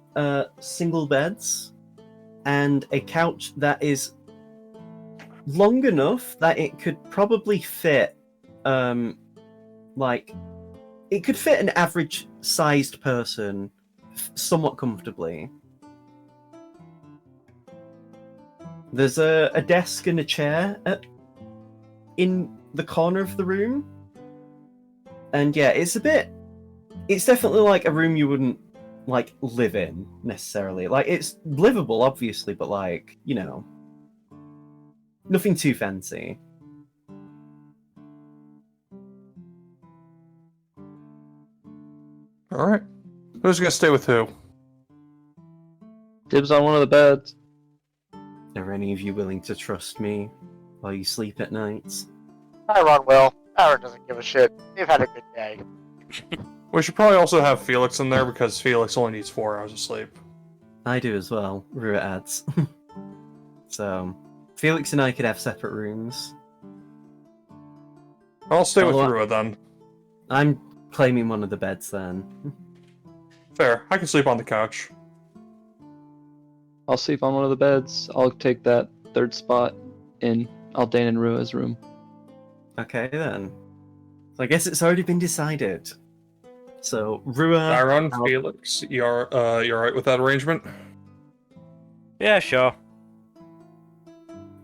single beds and a couch that is long enough that it could probably fit, like, it could fit an average sized person somewhat comfortably. There's a desk and a chair in the corner of the room. And yeah, it's definitely like a room you wouldn't like live in necessarily. Like it's livable, obviously, but like, you know, nothing too fancy. Alright. Who's gonna stay with who? Dibs on one of the beds. Are any of you willing to trust me while you sleep at nights? Tyron will. Tyron doesn't give a shit. They've had a good day. We should probably also have Felix in there because Felix only needs 4 hours of sleep. I do as well, Rua adds. So, Felix and I could have separate rooms. I'll stay with Oh, Rua then. I'm claiming one of the beds then. Fair. I can sleep on the couch. I'll sleep on one of the beds. I'll take that third spot in Aldane and Rua's room. Okay then. So I guess it's already been decided. So Rua, Tyron, Felix, you're alright with that arrangement? Yeah, sure.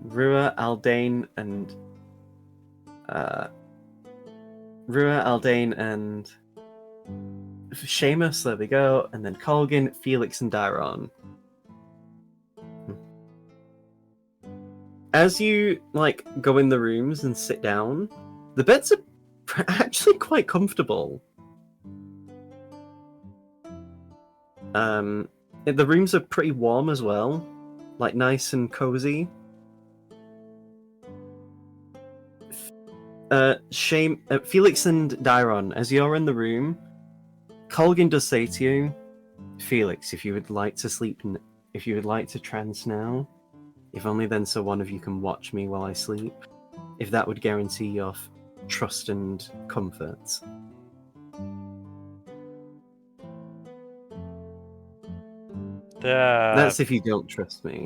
Rua, Aldane, and Seamus. There we go, and then Colgan, Felix, and Dairon. As you go in the rooms and sit down, the beds are actually quite comfortable. The rooms are pretty warm as well, nice and cozy. Felix and Dairon, as you're in the room, Colgan does say to you, Felix, if you would like to trance now, if only then so one of you can watch me while I sleep, if that would guarantee your trust and comfort. That's if you don't trust me.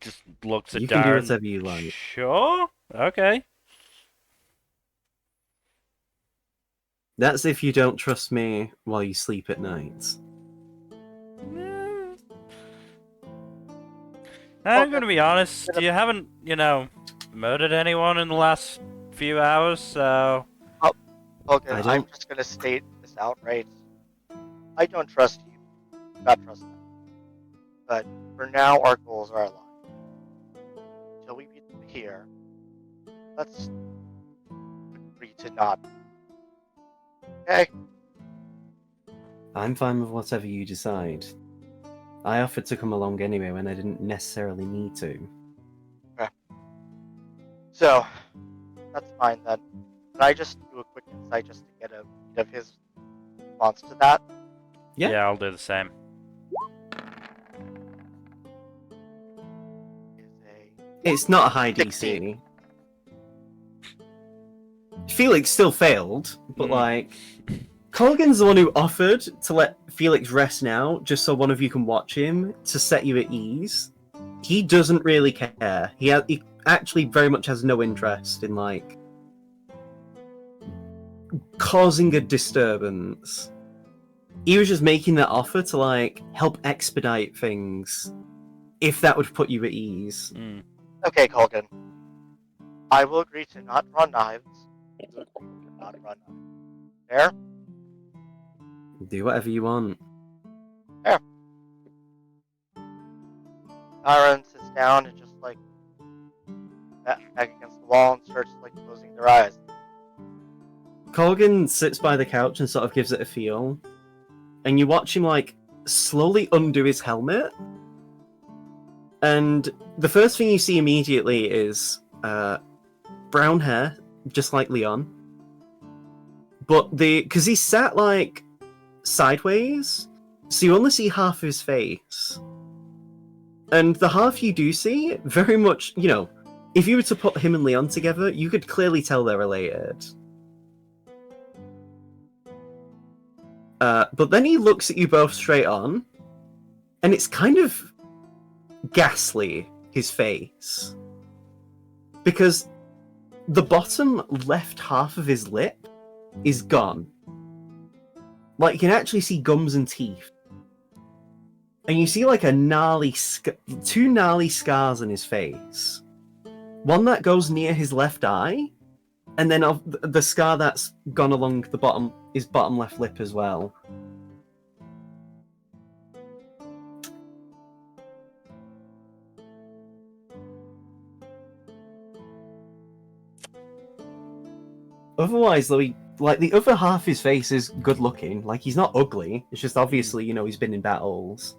Just looks at You Darren. can do whatever you like. Sure. Okay. That's if you don't trust me while you sleep at night. I'm gonna be honest. You haven't, murdered anyone in the last few hours, so. Okay, I'm just gonna state this outright. I don't trust you. Not trust them. But for now, our goals are aligned. Until we beat them here, let's agree to not. Okay? I'm fine with whatever you decide. I offered to come along anyway when I didn't necessarily need to. Okay. So, that's fine then. Can I just do a quick insight just to get a read of his response to that? Yeah. I'll do the same. It's not a high 16. DC. Felix still failed, but Colgan's the one who offered to let Felix rest now, just so one of you can watch him, to set you at ease. He doesn't really care. He actually very much has no interest in, causing a disturbance. He was just making that offer to, help expedite things, if that would put you at ease. Okay, Colgan. I will agree to not draw knives. You agree to not draw knives. Fair? Do whatever you want. Tyron sits down and just back against the wall and starts closing their eyes. Colgan sits by the couch and sort of gives it a feel. And you watch him slowly undo his helmet. And the first thing you see immediately is brown hair, just like Leon. But because he's sat sideways, so you only see half of his face. And the half you do see, very much, if you were to put him and Leon together, you could clearly tell they're related. But then he looks at you both straight on, and it's kind of ghastly, his face. Because the bottom left half of his lip is gone. You can actually see gums and teeth. And you see two gnarly scars on his face. One that goes near his left eye, and then the scar that's gone along his bottom left lip as well. Otherwise, though, he like the other half of his face is good looking. Like he's not ugly. It's just obviously, you know, he's been in battles.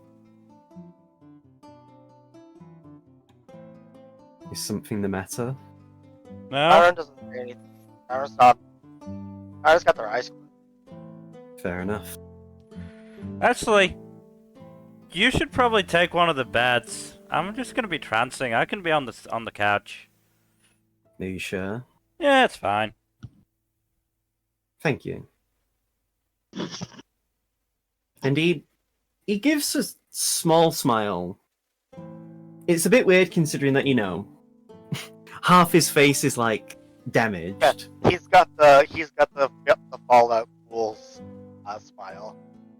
Is something the matter? No? Tyron doesn't say anything. Tyron's not. Tyron's got their eyes closed. Fair enough. Actually, you should probably take one of the beds. I'm just gonna be trancing. I can be on the couch. Are you sure? Yeah, it's fine. Thank you. And he gives a small smile. It's a bit weird considering that, you know, half his face is like damaged. Yeah, he's got the Fallout Fools smile.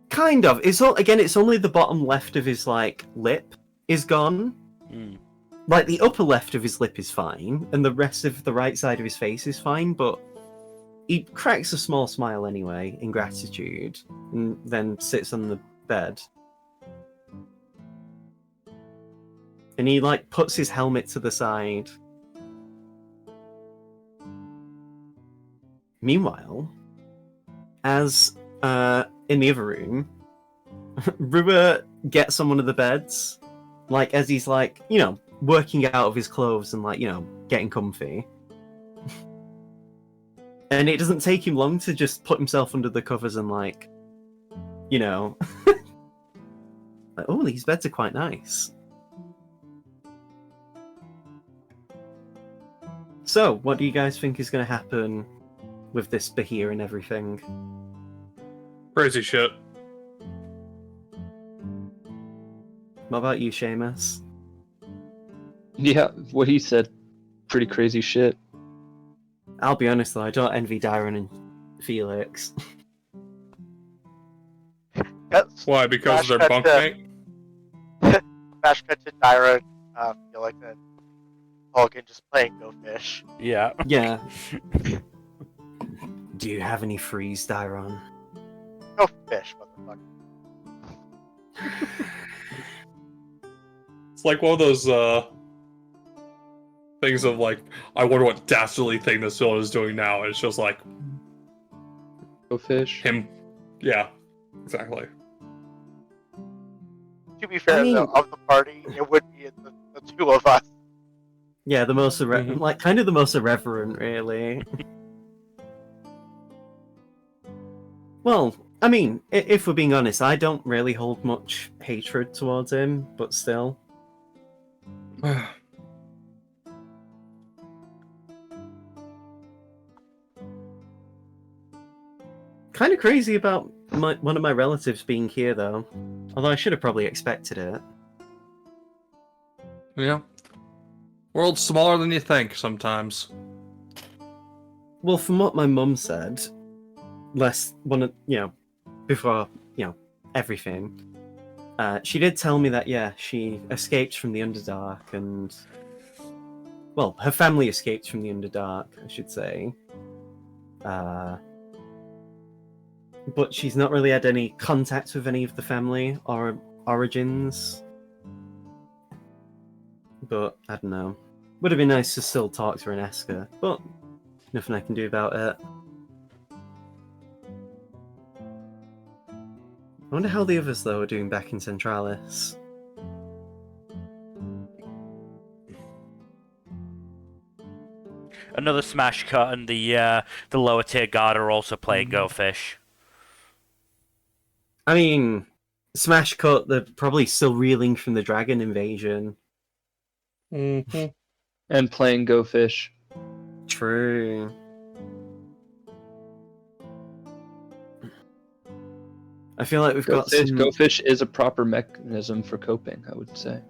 Kind of. It's only the bottom left of his like lip is gone. Hmm. Like the upper left of his lip is fine, and the rest of the right side of his face is fine, but he cracks a small smile anyway, in gratitude, and then sits on the bed. And he like puts his helmet to the side. Meanwhile, as in the other room, Rua gets on one of the beds, like as he's like, you know, working out of his clothes and like, you know, getting comfy. And it doesn't take him long to just put himself under the covers and like, you know, like, oh, these beds are quite nice. So, what do you guys think is going to happen with this Behir and everything? Crazy shit. What about you, Seamus? Yeah, what he said, pretty crazy shit. I'll be honest though, I don't envy Darren and Felix. Why? Because of their Smash cut bunkmate? Smash cut to Tyron, Felix, and Hogan just playing Go Fish. Yeah. Yeah. Do you have any freeze, Darren? Go Fish, motherfucker. It's like one of those things of like, I wonder what dastardly thing this villain is doing now. And it's just like Go fish. him. Yeah, exactly. To be fair, I mean- though, of the party, it would be the two of us. Yeah, the most Mhm. like kind of the most irreverent, really. Well, I mean, if we're being honest, I don't really hold much hatred towards him, but still. Kind of crazy about one of my relatives being here, though. Although I should have probably expected it. Yeah. World's smaller than you think sometimes. Well, from what my mum said, before, everything, she did tell me that, yeah, she escaped from the Underdark and, well, her family escaped from the Underdark, I should say. But she's not really had any contact with any of the family or origins. But, I don't know. Would have been nice to still talk to her and ask her, but nothing I can do about it. I wonder how the others, though, are doing back in Centralis. Another smash cut, and the lower tier guard are also playing Go Fish. I mean, smash cut, they're probably still reeling from the dragon invasion. Mm-hmm. And playing Go Fish. True. I feel like we've Go got Fish, some... Go Fish is a proper mechanism for coping, I would say.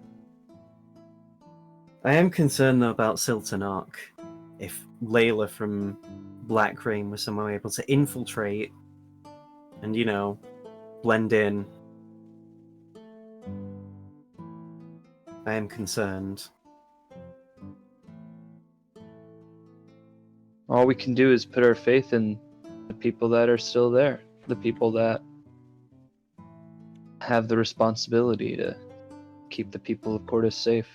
I am concerned, though, about Siltanok. If Layla from Black Rain was somehow able to infiltrate and, blend in. I am concerned. All we can do is put our faith in the people that are still there. The people that have the responsibility to keep the people of Cordis safe.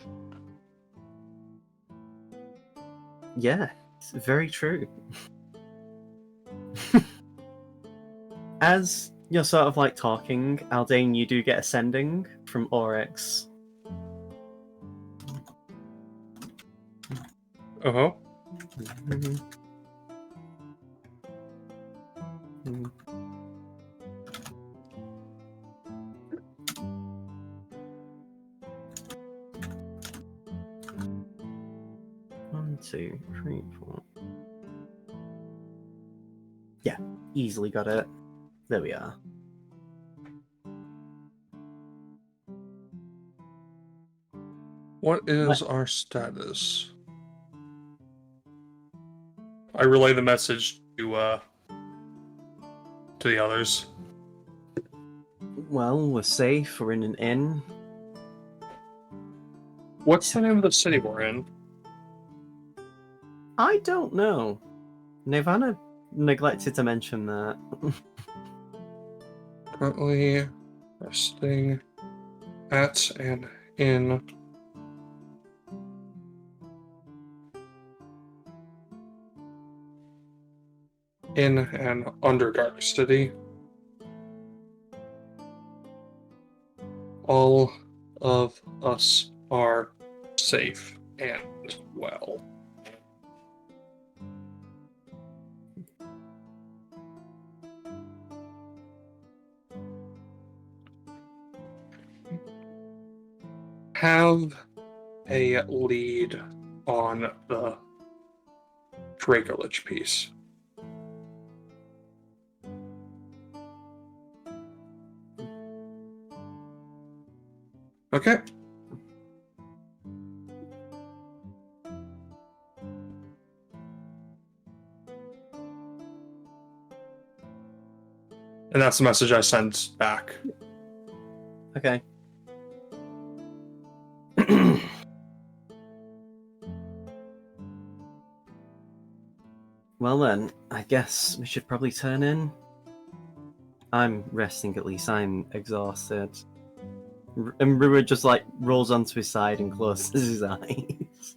Yeah, it's very true. As you're sort of like talking, Aldane, you do get a sending from Oryx. Uh-huh. One, two, three, four. Yeah, easily got it. There we are. What is our status? I relay the message to the others. Well, we're safe. We're in an inn. What's the name of the city we're in? I don't know. Nirvana neglected to mention that. Currently resting at an inn in an Underdark city. All of us are safe and well. Have a lead on the Dracolich piece. Okay. And that's the message I sent back. Okay. Well then, I guess we should probably turn in. I'm resting at least. I'm exhausted. And Rua just like rolls onto his side and closes his eyes.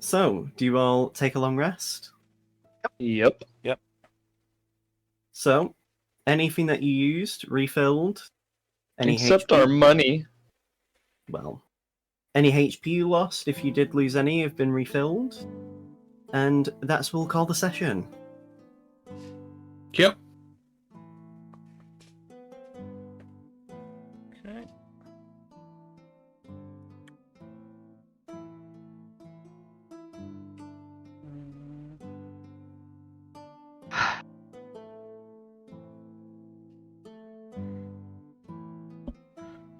So, do you all take a long rest? Yep. So, anything that you used, refilled? Any Except HP? our money. Well, any HP you lost, if you did lose any, have been refilled. And that's what we'll call the session. Yep. Okay.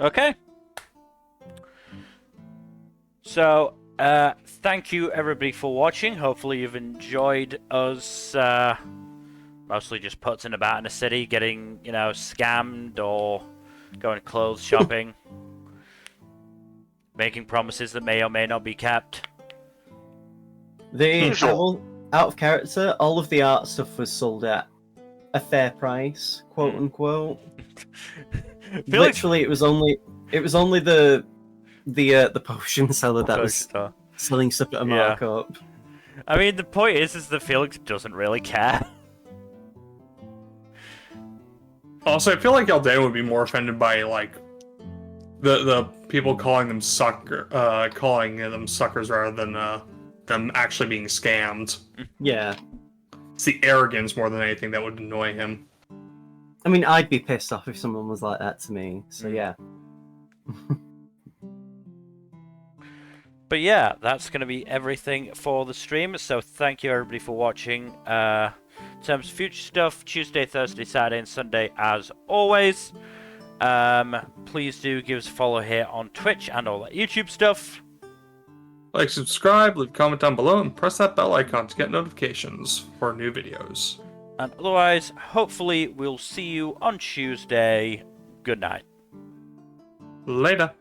Okay. So, thank you everybody for watching. Hopefully you've enjoyed us mostly just putzing about in a city, getting, scammed or going clothes shopping. Making promises that may or may not be kept. Usual. Out of character, all of the art stuff was sold at a fair price, quote unquote. Felix- Literally, it was only the potion seller that was selling stuff at a markup. I mean, the point is that Felix doesn't really care. Also, I feel like Aldea would be more offended by like the people calling them suckers rather than them actually being scammed. Yeah. It's the arrogance more than anything that would annoy him. I mean, I'd be pissed off if someone was like that to me. So yeah. But yeah, that's going to be everything for the stream. So thank you everybody for watching. In terms of future stuff, Tuesday, Thursday, Saturday, and Sunday as always. Please do give us a follow here on Twitch and all that YouTube stuff. Like, subscribe, leave a comment down below, and press that bell icon to get notifications for new videos. And otherwise, hopefully we'll see you on Tuesday. Good night. Later.